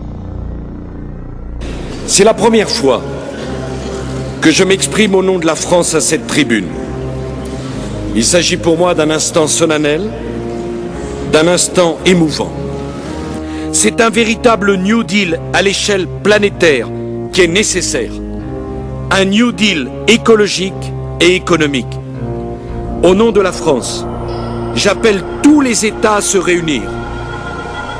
C'est la première fois que je m'exprime au nom de la France à cette tribune. Il s'agit pour moi d'un instant solennel, d'un instant émouvant. C'est un véritable New Deal à l'échelle planétaire qui est nécessaire. Un New Deal écologique et économique. Au nom de la France, j'appelle tous les États à se réunir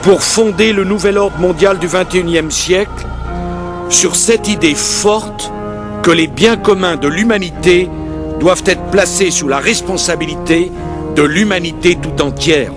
pour fonder le nouvel ordre mondial du XXIe siècle sur cette idée forte que les biens communs de l'humanité doivent être placés sous la responsabilité de l'humanité tout entière.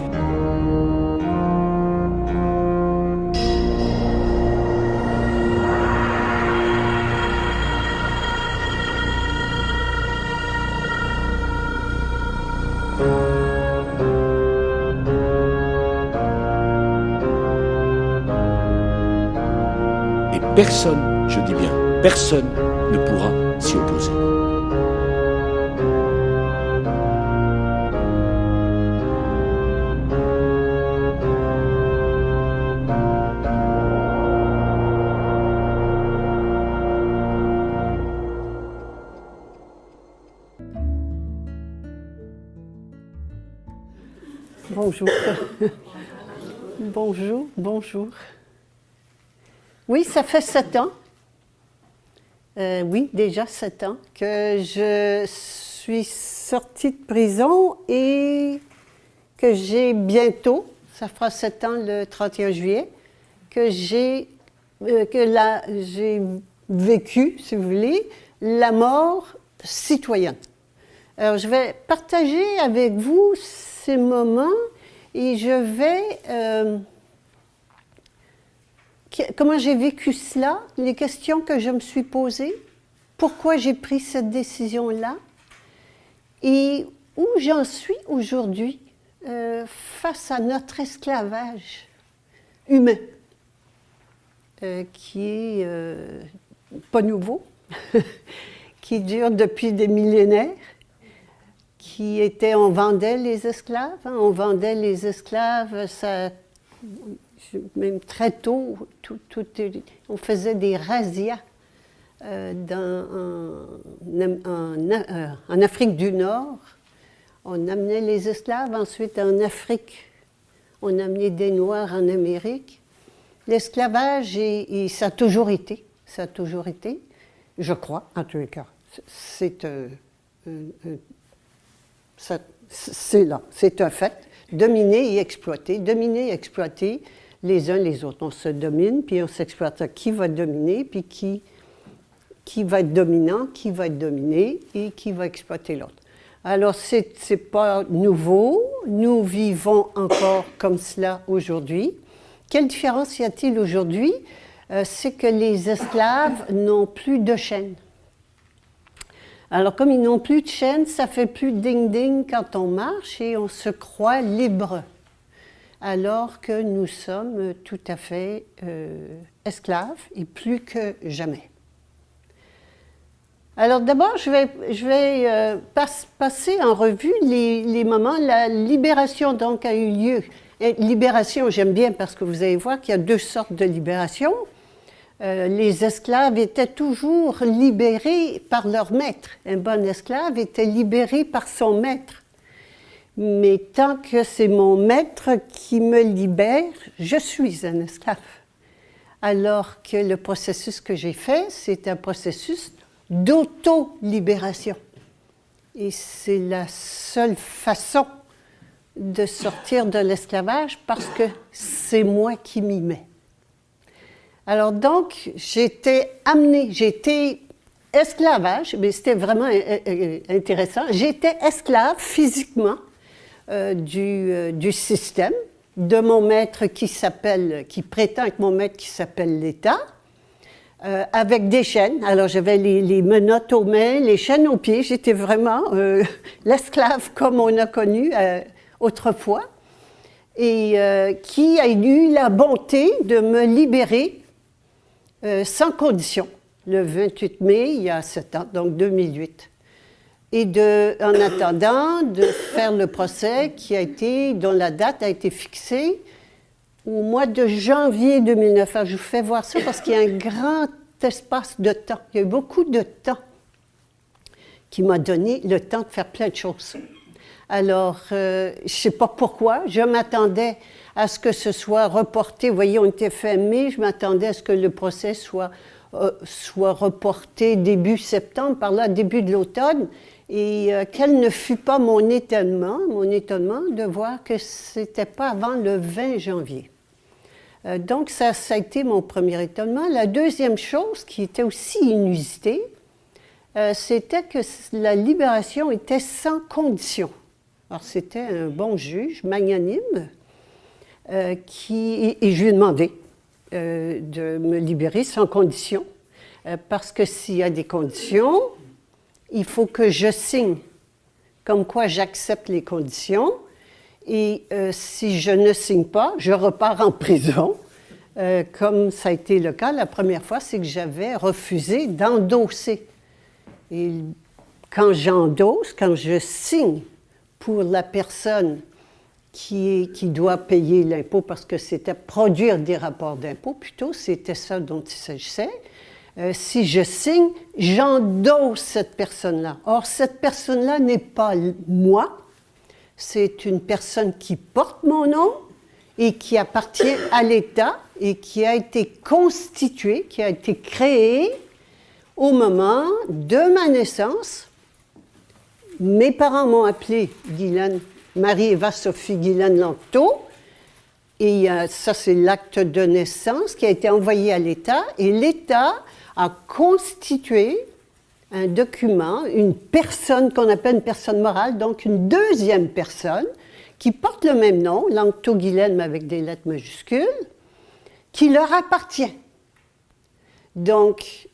Et personne, je dis bien, personne ne pourra s'y opposer. Bonjour. Bonjour, bonjour. Oui, ça fait 7 ans. Oui, déjà 7 ans que je suis sortie de prison et que j'ai bientôt, ça fera 7 ans le 31 juillet, que j'ai vécu, si vous voulez, la mort citoyenne. Alors, je vais partager avec vous ces moments et je vais... comment j'ai vécu cela, les questions que je me suis posées, pourquoi j'ai pris cette décision-là et où j'en suis aujourd'hui face à notre esclavage humain, qui est pas nouveau, qui dure depuis des millénaires, qui était, on vendait les esclaves, hein, on vendait les esclaves, ça, même très tôt, on faisait des razzias en Afrique du Nord. On amenait les esclaves, ensuite en Afrique, on amenait des Noirs en Amérique. L'esclavage, ça a toujours été, je crois, en tous les cas. C'est là, c'est un fait. Dominer et exploiter, les uns les autres. On se domine, puis on s'exploite. Qui va dominer, puis qui va être dominant, qui va être dominé, et qui va exploiter l'autre. Alors, c'est pas nouveau. Nous vivons encore comme cela aujourd'hui. Quelle différence y a-t-il aujourd'hui? C'est que les esclaves n'ont plus de chaînes. Alors, comme ils n'ont plus de chaînes, ça fait plus ding-ding quand on marche et on se croit libre. Alors que nous sommes tout à fait esclaves et plus que jamais. Alors d'abord, je vais passer en revue les moments. La libération donc a eu lieu Et libération, j'aime bien parce que vous allez voir qu'il y a deux sortes de libération. Les esclaves étaient toujours libérés par leur maître. Un bon esclave était libéré par son maître. Mais tant que c'est mon maître qui me libère, je suis un esclave. Alors que le processus que j'ai fait, c'est un processus d'auto-libération. Et c'est la seule façon de sortir de l'esclavage parce que c'est moi qui m'y mets. Alors donc, j'étais esclavage, mais c'était vraiment intéressant, j'étais esclave physiquement du système, de mon maître qui prétend être mon maître qui s'appelle l'État, avec des chaînes. Alors j'avais les menottes aux mains, les chaînes aux pieds, j'étais vraiment l'esclave comme on a connu autrefois, et qui a eu la bonté de me libérer sans condition, le 28 mai, il y a 7 ans, donc 2008. Et en attendant de faire le procès dont la date a été fixée au mois de janvier 2009. Alors, je vous fais voir ça parce qu'il y a un grand espace de temps. Il y a eu beaucoup de temps qui m'a donné le temps de faire plein de choses. Alors, je ne sais pas pourquoi, je m'attendais à ce que ce soit reporté. Vous voyez, on était fin mai, je m'attendais à ce que le procès soit reporté début septembre, par là, début de l'automne. Et quel ne fut pas mon étonnement de voir que ce n'était pas avant le 20 janvier. Donc, ça a été mon premier étonnement. La deuxième chose qui était aussi inusitée, c'était que la libération était sans condition. Alors, c'était un bon juge, magnanime, et je lui ai demandé de me libérer sans condition, parce que s'il y a des conditions, il faut que je signe, comme quoi j'accepte les conditions, et si je ne signe pas, je repars en prison, comme ça a été le cas la première fois, c'est que j'avais refusé d'endosser. Et quand j'endosse, quand je signe pour la personne qui doit payer l'impôt, parce que c'était produire des rapports d'impôt, plutôt, c'était ça dont il s'agissait. Si je signe, j'endosse cette personne-là. Or, cette personne-là n'est pas moi, c'est une personne qui porte mon nom et qui appartient à l'État et qui a été constituée, qui a été créée au moment de ma naissance. Mes parents m'ont appelée Guylaine, Marie-Eva Sophie Guylaine Lanto, et ça c'est l'acte de naissance qui a été envoyé à l'État, et l'État a constitué un document, une personne qu'on appelle une personne morale, donc une deuxième personne qui porte le même nom, Lanto Guylaine mais avec des lettres majuscules, qui leur appartient. Donc,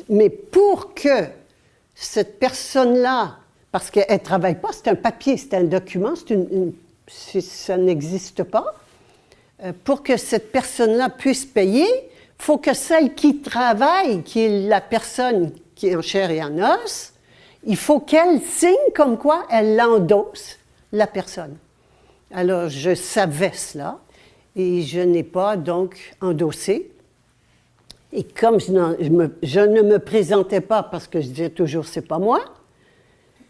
mais pour que cette personne-là, parce qu'elle ne travaille pas, c'est un papier, c'est un document, ça n'existe pas, pour que cette personne-là puisse payer, il faut que celle qui travaille, qui est la personne qui est en chair et en os, il faut qu'elle signe comme quoi elle endosse la personne. Alors, je savais cela et je n'ai pas donc endossé. Et comme je ne me présentais pas parce que je disais toujours « c'est pas moi »,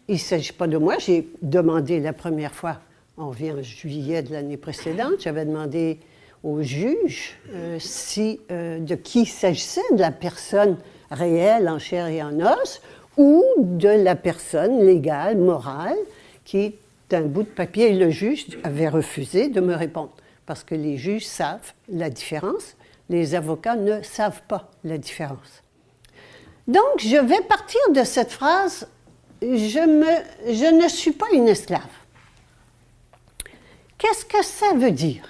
il ne s'agit pas de moi, j'ai demandé la première fois, on vient en juillet de l'année précédente, j'avais demandé au juge de qui il s'agissait, de la personne réelle en chair et en os ou de la personne légale, morale, qui est un bout de papier. Et le juge avait refusé de me répondre parce que les juges savent la différence, les avocats ne savent pas la différence. Donc, je vais partir de cette phrase « je ne suis pas une esclave ». Qu'est-ce que ça veut dire?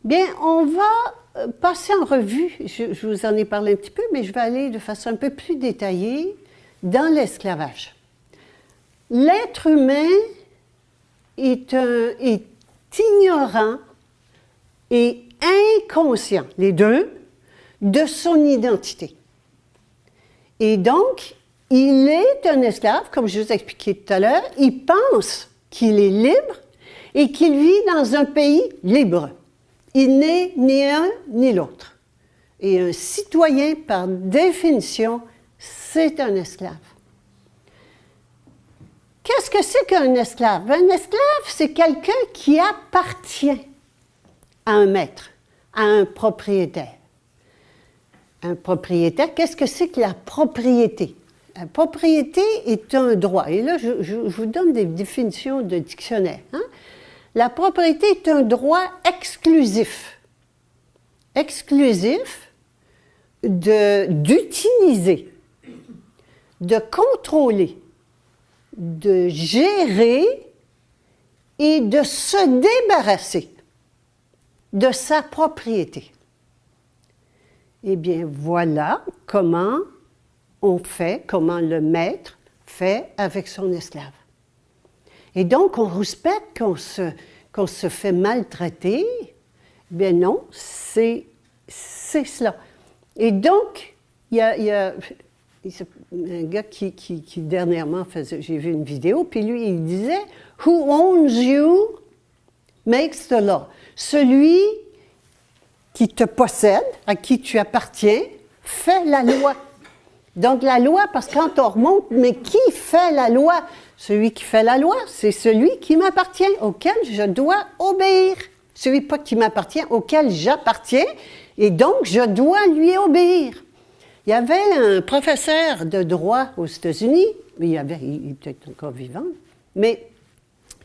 Bien, on va passer en revue, je vous en ai parlé un petit peu, mais je vais aller de façon un peu plus détaillée dans l'esclavage. L'être humain est ignorant et inconscient, les deux, de son identité. Et donc, il est un esclave, comme je vous ai expliqué tout à l'heure, il pense qu'il est libre et qu'il vit dans un pays libre. Il n'est ni un ni l'autre. Et un citoyen, par définition, c'est un esclave. Qu'est-ce que c'est qu'un esclave? Un esclave, c'est quelqu'un qui appartient à un maître, à un propriétaire. Un propriétaire, qu'est-ce que c'est que la propriété? La propriété est un droit. Et là, je vous donne des définitions de dictionnaire. Hein? La propriété est un droit exclusif. Exclusif d'utiliser, de contrôler, de gérer et de se débarrasser de sa propriété. Eh bien, voilà comment on fait, comment le maître fait avec son esclave. Et donc, on respecte qu'on se fait maltraiter. Bien non, c'est cela. Et donc, il y a un gars qui dernièrement faisait, j'ai vu une vidéo, puis lui, il disait « Who owns you makes the law ». Celui qui te possède, à qui tu appartiens, fait la loi. Donc la loi, parce que quand on remonte, mais qui fait la loi? Celui qui fait la loi, c'est celui qui m'appartient, auquel je dois obéir. Celui pas qui m'appartient, auquel j'appartiens, et donc je dois lui obéir. Il y avait un professeur de droit aux États-Unis, il est peut-être encore vivant, mais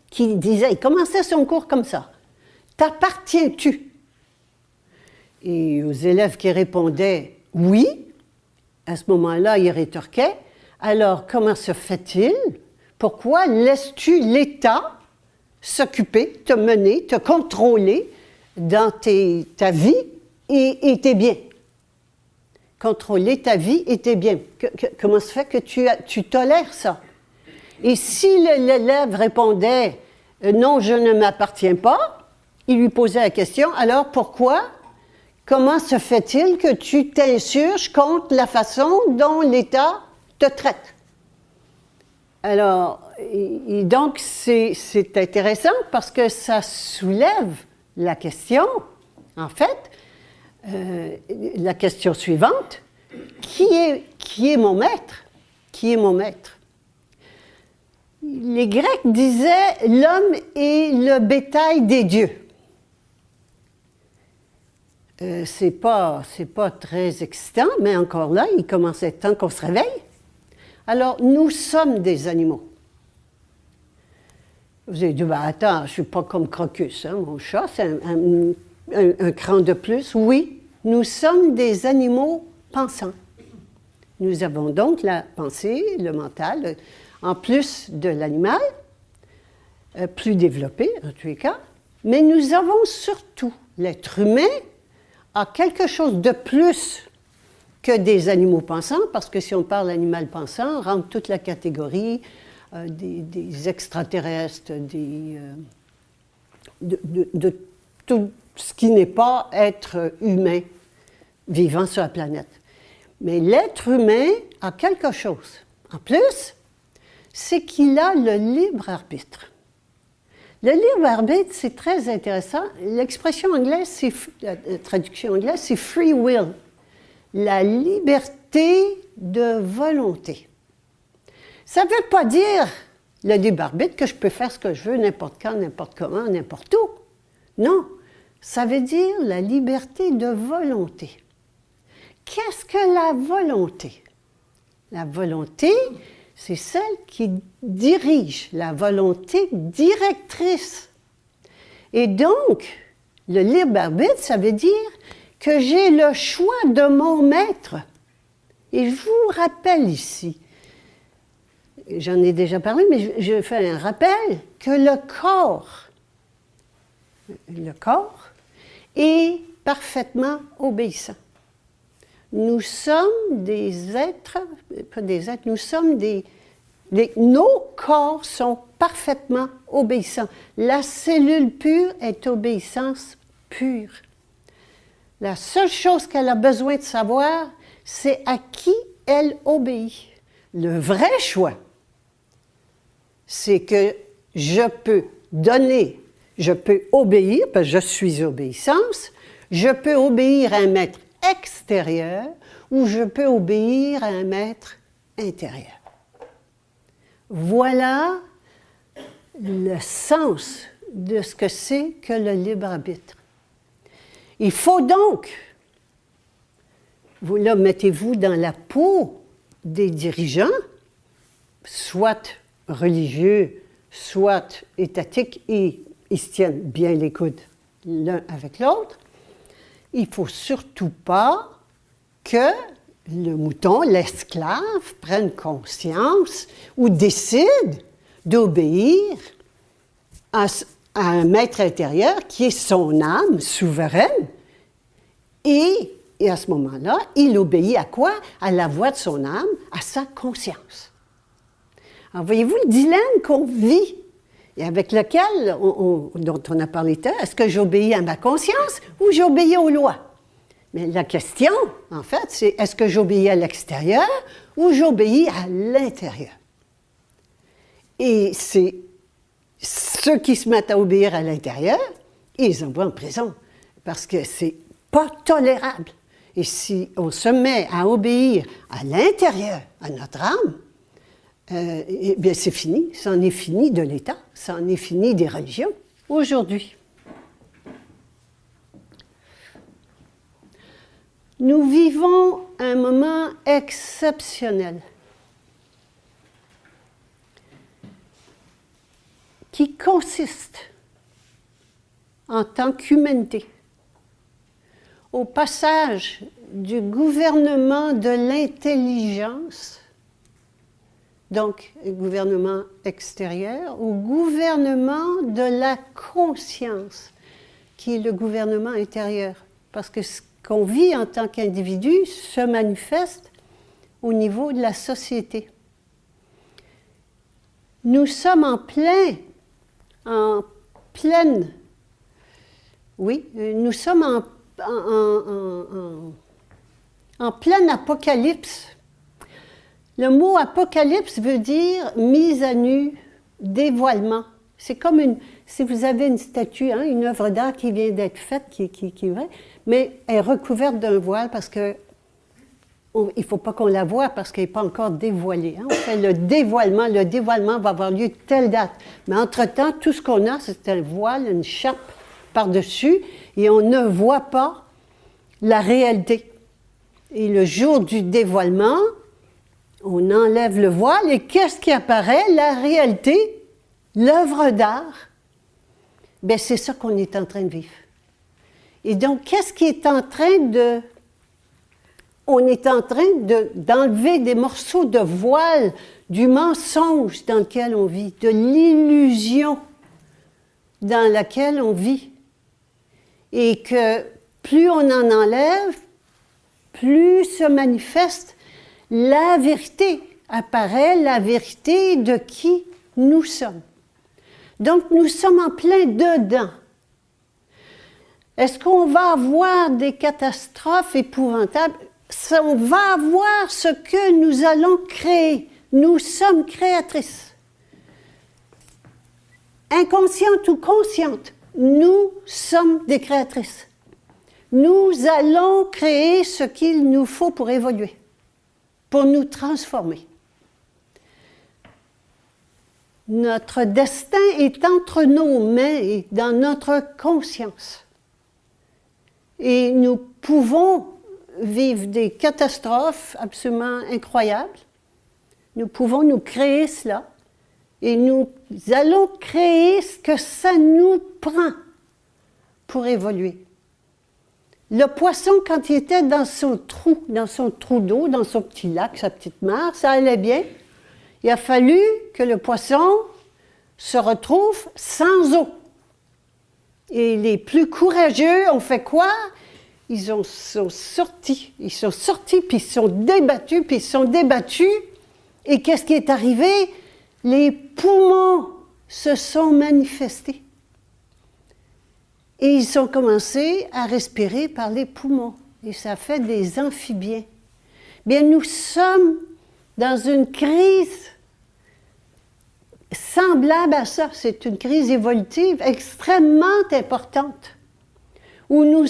qui disait, il commençait son cours comme ça. « T'appartiens-tu? » Et aux élèves qui répondaient « oui », à ce moment-là, il rétorquait « alors comment se fait-il? Pourquoi laisses-tu l'État s'occuper, te mener, te contrôler dans ta vie et tes biens? Contrôler ta vie et tes biens. Comment se fait que tu tolères ça? » Et si l'élève répondait « non, je ne m'appartiens pas », il lui posait la question « alors pourquoi? Comment se fait-il que tu t'insurges contre la façon dont l'État te traite? » Alors, et donc, c'est intéressant parce que ça soulève la question, en fait, la question suivante, qui est mon maître? Qui est mon maître? Les Grecs disaient « l'homme est le bétail des dieux ». C'est pas très excitant, mais encore là, il commence à être temps qu'on se réveille. Alors, nous sommes des animaux. Vous avez dit, ben, attends, je ne suis pas comme Crocus, hein, mon chat, c'est un cran de plus. Oui, nous sommes des animaux pensants. Nous avons donc la pensée, le mental, en plus de l'animal, plus développé en tous les cas, mais nous avons surtout l'être humain a quelque chose de plus que des animaux pensants, parce que si on parle d'animal pensant, on rentre toute la catégorie des extraterrestres, de tout ce qui n'est pas être humain vivant sur la planète. Mais l'être humain a quelque chose. En plus, c'est qu'il a le libre arbitre. Le libre arbitre, c'est très intéressant. L'expression anglaise, la traduction anglaise, c'est free will, la liberté de volonté. Ça ne veut pas dire, le libre arbitre, que je peux faire ce que je veux, n'importe quand, n'importe comment, n'importe où. Non, ça veut dire la liberté de volonté. Qu'est-ce que la volonté? La volonté, c'est celle qui dirige, la volonté directrice. Et donc, le libre arbitre, ça veut dire que j'ai le choix de mon maître. Et je vous rappelle ici, j'en ai déjà parlé, mais je fais un rappel, que le corps est parfaitement obéissant. Nous sommes des êtres, pas des êtres, nous sommes nos corps sont parfaitement obéissants. La cellule pure est obéissance pure. La seule chose qu'elle a besoin de savoir, c'est à qui elle obéit. Le vrai choix, c'est que je peux donner Je peux obéir, parce que je suis obéissance. Je peux obéir à un maître extérieur ou je peux obéir à un maître intérieur. Voilà le sens de ce que c'est que le libre arbitre. Il faut donc, vous là, mettez-vous dans la peau des dirigeants, soit religieux, soit étatiques, et ils se tiennent bien les coudes l'un avec l'autre. Il ne faut surtout pas que le mouton, l'esclave, prenne conscience ou décide d'obéir à un maître intérieur qui est son âme souveraine. Et à ce moment-là, il obéit à quoi? À la voix de son âme, à sa conscience. Alors, voyez-vous le dilemme qu'on vit et avec lequel, dont on a parlé tout à l'heure, est-ce que j'obéis à ma conscience ou j'obéis aux lois? Mais la question, en fait, c'est est-ce que j'obéis à l'extérieur ou j'obéis à l'intérieur? Et c'est ceux qui se mettent à obéir à l'intérieur, ils envoient en prison parce que c'est pas tolérable. Et si on se met à obéir à l'intérieur, à notre âme, eh bien c'est fini, c'en est fini de l'État, c'en est fini des religions aujourd'hui. Nous vivons un moment exceptionnel qui consiste, en tant qu'humanité, au passage du gouvernement de l'intelligence, donc gouvernement extérieur, au gouvernement de la conscience, qui est le gouvernement intérieur. Parce que ce qu'on vit en tant qu'individu se manifeste au niveau de la société. Nous sommes en pleine, nous sommes en plein apocalypse. Le mot apocalypse veut dire mise à nu, dévoilement. C'est comme si vous avez une statue, hein, une œuvre d'art qui vient d'être faite, qui est vraie, mais elle est recouverte d'un voile parce que il ne faut pas qu'on la voie parce qu'elle n'est pas encore dévoilée. Hein. On fait le dévoilement va avoir lieu telle date. Mais entre-temps, tout ce qu'on a, c'est un voile, une chape par-dessus, et on ne voit pas la réalité. Et le jour du dévoilement, on enlève le voile, et qu'est-ce qui apparaît? La réalité, l'œuvre d'art. Bien, c'est ça qu'on est en train de vivre. Et donc, qu'est-ce qui est en train de... On est en train d'enlever des morceaux de voile du mensonge dans lequel on vit, de l'illusion dans laquelle on vit. Et que plus on en enlève, plus se manifeste la vérité, apparaît la vérité de qui nous sommes. Donc nous sommes en plein dedans. Est-ce qu'on va avoir des catastrophes épouvantables? On va avoir ce que nous allons créer. Nous sommes créatrices. Inconscientes ou conscientes, nous sommes des créatrices. Nous allons créer ce qu'il nous faut pour évoluer, pour nous transformer. Notre destin est entre nos mains et dans notre conscience. Et nous pouvons vivre des catastrophes absolument incroyables. Nous pouvons nous créer cela. Et nous allons créer ce que ça nous prend pour évoluer. Le poisson, quand il était dans son trou d'eau, dans son petit lac, sa petite mare, ça allait bien. Il a fallu que le poisson se retrouve sans eau. Et les plus courageux ont fait quoi? Ils sont sortis, puis ils sont débattus, et qu'est-ce qui est arrivé? Les poumons se sont manifestés. Et ils ont commencé à respirer par les poumons, et ça fait des amphibiens. Bien, nous sommes dans une crise semblable à ça. C'est une crise évolutive extrêmement importante, où nous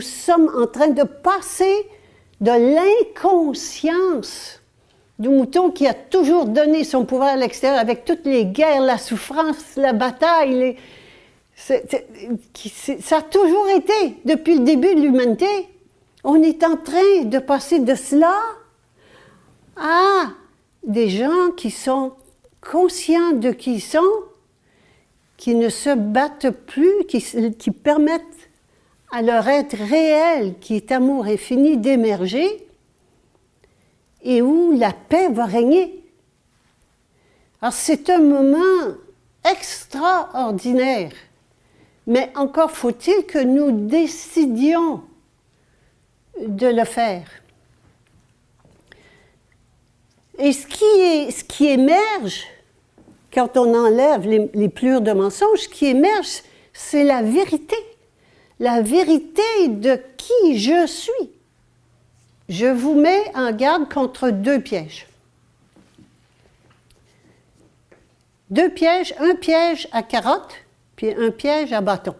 sommes en train de passer de l'inconscience du mouton qui a toujours donné son pouvoir à l'extérieur, avec toutes les guerres, la souffrance, la bataille, ça a toujours été, depuis le début de l'humanité. On est en train de passer de cela à des gens qui sont conscients de qui ils sont, qui ne se battent plus, qui permettent à leur être réel, qui est amour infini, d'émerger, et où la paix va régner. Alors c'est un moment extraordinaire, mais encore faut-il que nous décidions de le faire. Et ce qui émerge, quand on enlève les plures de mensonges, ce qui émerge, c'est la vérité de qui je suis. Je vous mets en garde contre 2 pièges. 2 pièges, un piège à carotte, puis un piège à bâton,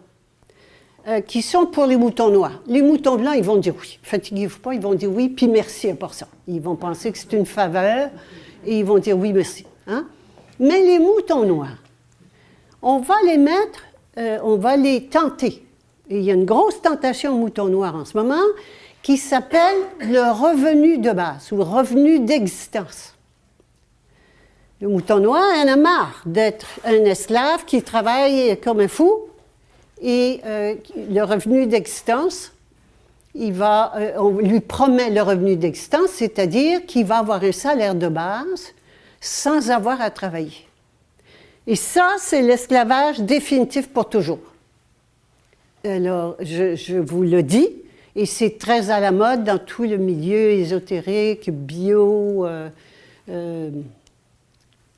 qui sont pour les moutons noirs. Les moutons blancs, ils vont dire oui. Fatiguez-vous pas, ils vont dire oui, puis merci à part ça. Ils vont penser que c'est une faveur, et ils vont dire oui, merci. Hein? Mais les moutons noirs, on va les mettre, on va les tenter. Et il y a une grosse tentation aux moutons noirs en ce moment, qui s'appelle le revenu de base, ou le revenu d'existence. Le mouton noir en a marre d'être un esclave qui travaille comme un fou, et le revenu d'existence, on lui promet le revenu d'existence, c'est-à-dire qu'il va avoir un salaire de base sans avoir à travailler. Et ça, c'est l'esclavage définitif pour toujours. Alors, je vous le dis, et c'est très à la mode dans tout le milieu ésotérique, bio,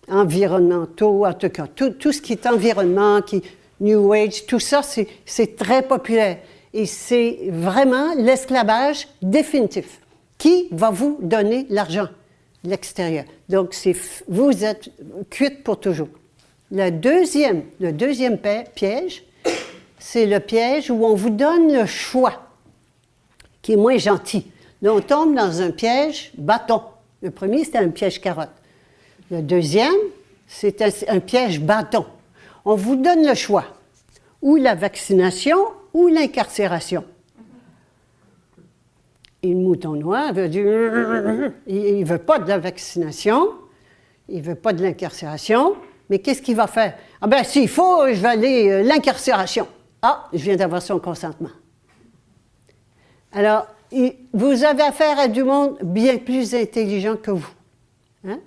environnementaux, en tout cas, tout ce qui est environnement, New Age, tout ça, c'est très populaire. Et c'est vraiment l'esclavage définitif qui va vous donner l'argent, l'extérieur. Donc, vous êtes cuite pour toujours. Le deuxième piège, c'est le piège où on vous donne le choix, qui est moins gentil. Là, on tombe dans un piège bâton. Le premier, c'était un piège carotte. Le deuxième, c'est un piège bâton. On vous donne le choix, ou la vaccination, ou l'incarcération. Et le mouton noir veut dire, il ne veut pas de la vaccination, il ne veut pas de l'incarcération, mais qu'est-ce qu'il va faire? Ah ben, s'il faut, je vais aller l'incarcération. Ah, je viens d'avoir son consentement. Alors, vous avez affaire à du monde bien plus intelligent que vous. Hein?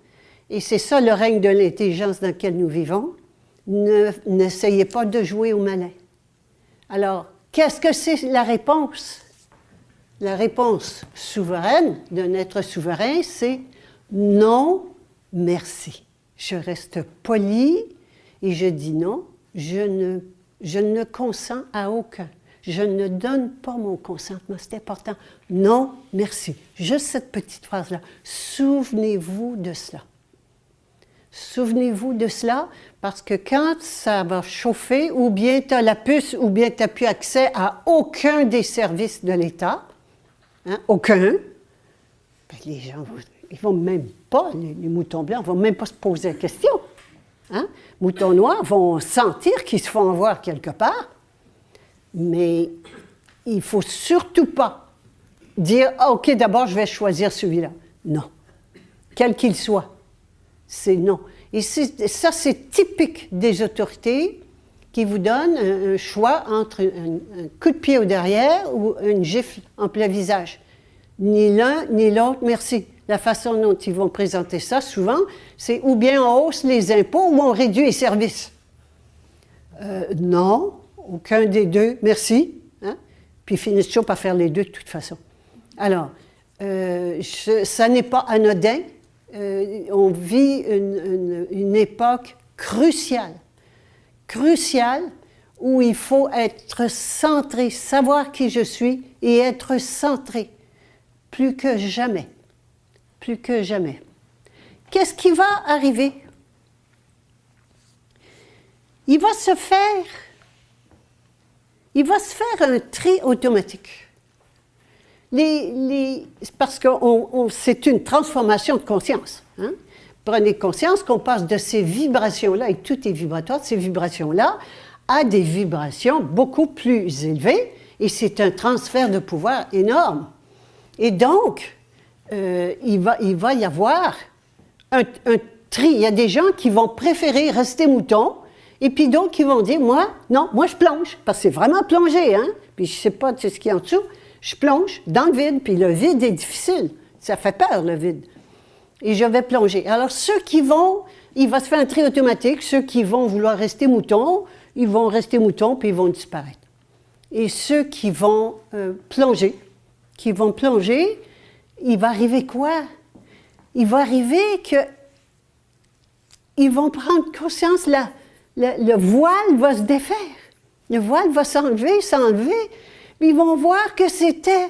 Et c'est ça le règne de l'intelligence dans lequel nous vivons. N'essayez pas de jouer au malin. Alors, qu'est-ce que c'est la réponse? La réponse souveraine d'un être souverain, c'est non, merci. Je reste poli et je dis non, je ne consens à aucun. Je ne donne pas mon consentement, c'est important. Non, merci. Juste cette petite phrase-là. Souvenez-vous de cela. Souvenez-vous de cela, parce que quand ça va chauffer, ou bien tu as la puce, ou bien tu n'as plus accès à aucun des services de l'État, hein, aucun, ben les gens ils vont même pas, les moutons blancs, ne vont même pas se poser la question. Hein? Moutons noirs vont sentir qu'ils se font avoir quelque part, mais il ne faut surtout pas dire « Ah, OK, d'abord, je vais choisir celui-là. » Non. Quel qu'il soit. C'est non. Et ça, c'est typique des autorités qui vous donnent un choix entre un coup de pied au derrière ou une gifle en plein visage. Ni l'un, ni l'autre, merci. La façon dont ils vont présenter ça, souvent, c'est ou bien on hausse les impôts ou on réduit les services. Non, aucun des deux, merci. Hein? Puis ils finissent toujours par faire les deux de toute façon. Alors, ça n'est pas anodin. On vit une époque cruciale, où il faut être centré, savoir qui je suis et être centré, plus que jamais. Plus que jamais. Qu'est-ce qui va arriver? il va se faire un tri automatique. Parce que c'est une transformation de conscience. Hein? Prenez conscience qu'on passe de ces vibrations-là, et tout est vibratoire, ces vibrations-là, à des vibrations beaucoup plus élevées, et c'est un transfert de pouvoir énorme. Et donc, il va y avoir un tri. Il y a des gens qui vont préférer rester moutons, et puis d'autres qui vont dire, moi je plonge, parce que c'est vraiment plonger, hein? Puis je ne sais pas ce qu'il y a en dessous, je plonge dans le vide, puis le vide est difficile, ça fait peur le vide. Et je vais plonger. Alors ceux qui vont, il va se faire un tri automatique, ceux qui vont vouloir rester moutons, ils vont rester moutons, puis ils vont disparaître. Et ceux qui vont plonger, il va arriver quoi? Il va arriver qu'ils vont prendre conscience, le voile va se défaire. Le voile va s'enlever. Ils vont voir que c'était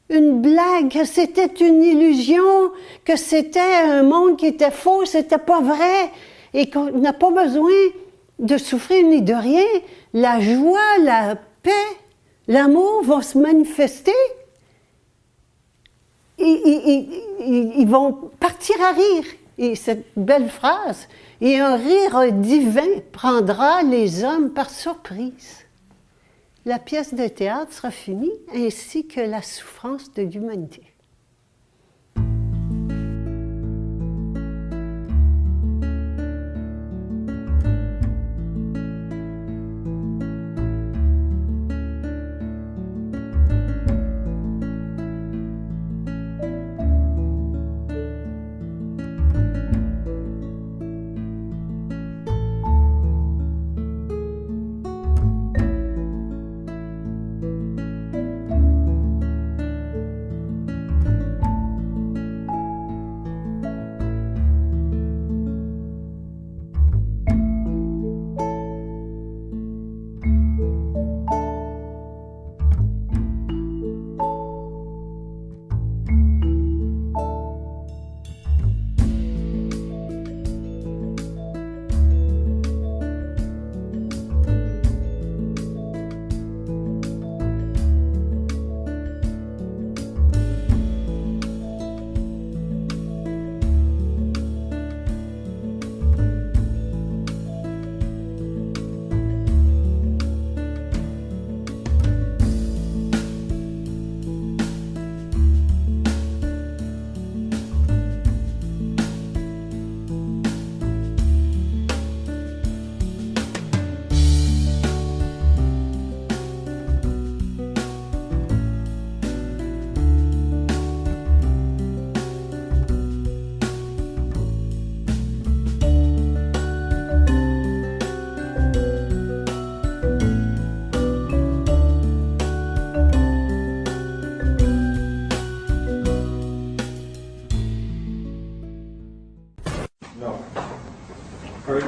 une blague, que c'était une illusion, que c'était un monde qui était faux, c'était pas vrai, et qu'on n'a pas besoin de souffrir ni de rien. La joie, la paix, l'amour vont se manifester. Ils vont partir à rire. Et cette belle phrase, et un rire divin prendra les hommes par surprise. La pièce de théâtre sera finie, ainsi que la souffrance de l'humanité.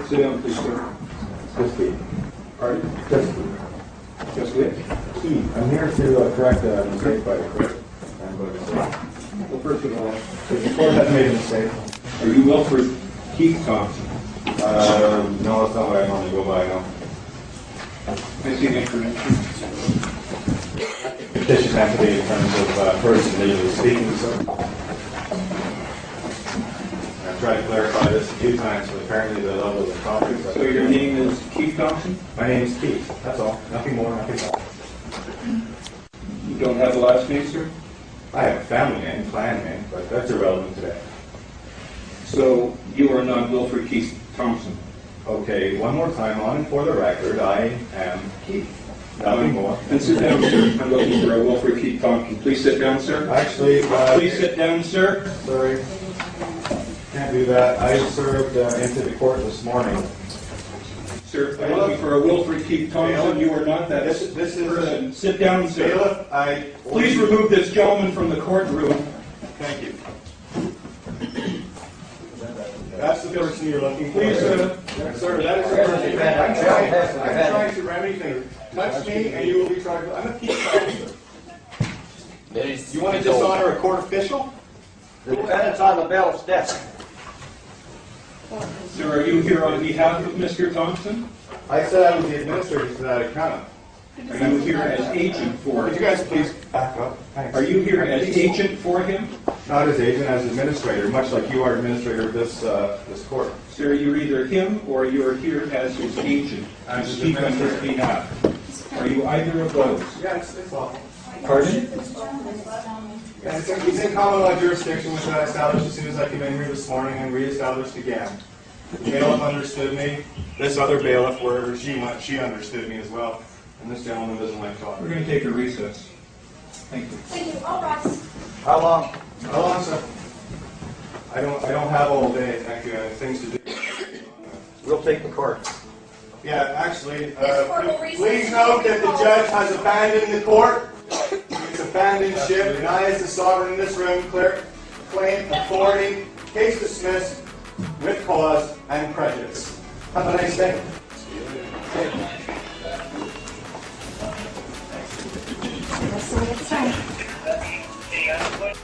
Sit down, please, sir. Just Lee. All right, just Lee. Just Lee? Key. I'm here to correct a mistake by the clerk. Well, first of all, the court has made a mistake. Are you Wilfred Keith Thompson? No, that's not what I normally go by, no. I see the information. Petition has to be in terms of person legally speaking, so. I've tried to clarify this a few times, but apparently the level of the topic. So your name is Keith Thompson? My name is Keith, that's all. Nothing more, nothing less. You don't have a last name, sir? I have a family name, clan name, but that's irrelevant today. So you are not Wilfred Keith Thompson? Okay, one more time on and for the record, I am Keith. Nothing more. And sit down, sir. I'm looking for a Wilfred Keith Thompson. Please sit down, sir. Actually, please sit down, sir. Sorry. Can't do that. I served into the court this morning. Sir, I'm looking for a Wilfred Keith Thompson. You are not that. This is sit down, sir. Bailiff, please remove this gentleman from the courtroom. Thank you. That's the person you're looking for. Please, sir, that is the person. I'm trying to remedy things. Touch me, and you will be tried. I'm a peace officer. You want to dishonor a court official? The defendant's on the bailiff's desk. Sir, are you here on behalf of Mr. Thompson? I said I was the administrator to that account. Are you here as agent for Could you him? guys please back up? Thanks. Are you here as agent for him? Not as agent, as administrator, much like you are administrator of this court. Sir, you're either him or you're here as his agent to As his speak on his administrator. behalf. Are you either of those? Yeah, it's all. Pardon? He's in common law jurisdiction, which I established as soon as I came in here this morning and reestablished again. The bailiff understood me. This other bailiff, wherever she went, she understood me as well. And this gentleman doesn't like We're talking. going to take a recess. Thank you. Thank you. All rise. How long? How long, sir? I don't have all day. Thank you. I have things to do. We'll take the court. Yeah, actually, This court will recess. please note that the judge has abandoned the court. He's abandoned ship, and I, as the sovereign in this room, claim authority, case dismissed, with cause and prejudice. Have a nice day. That's the way it's done.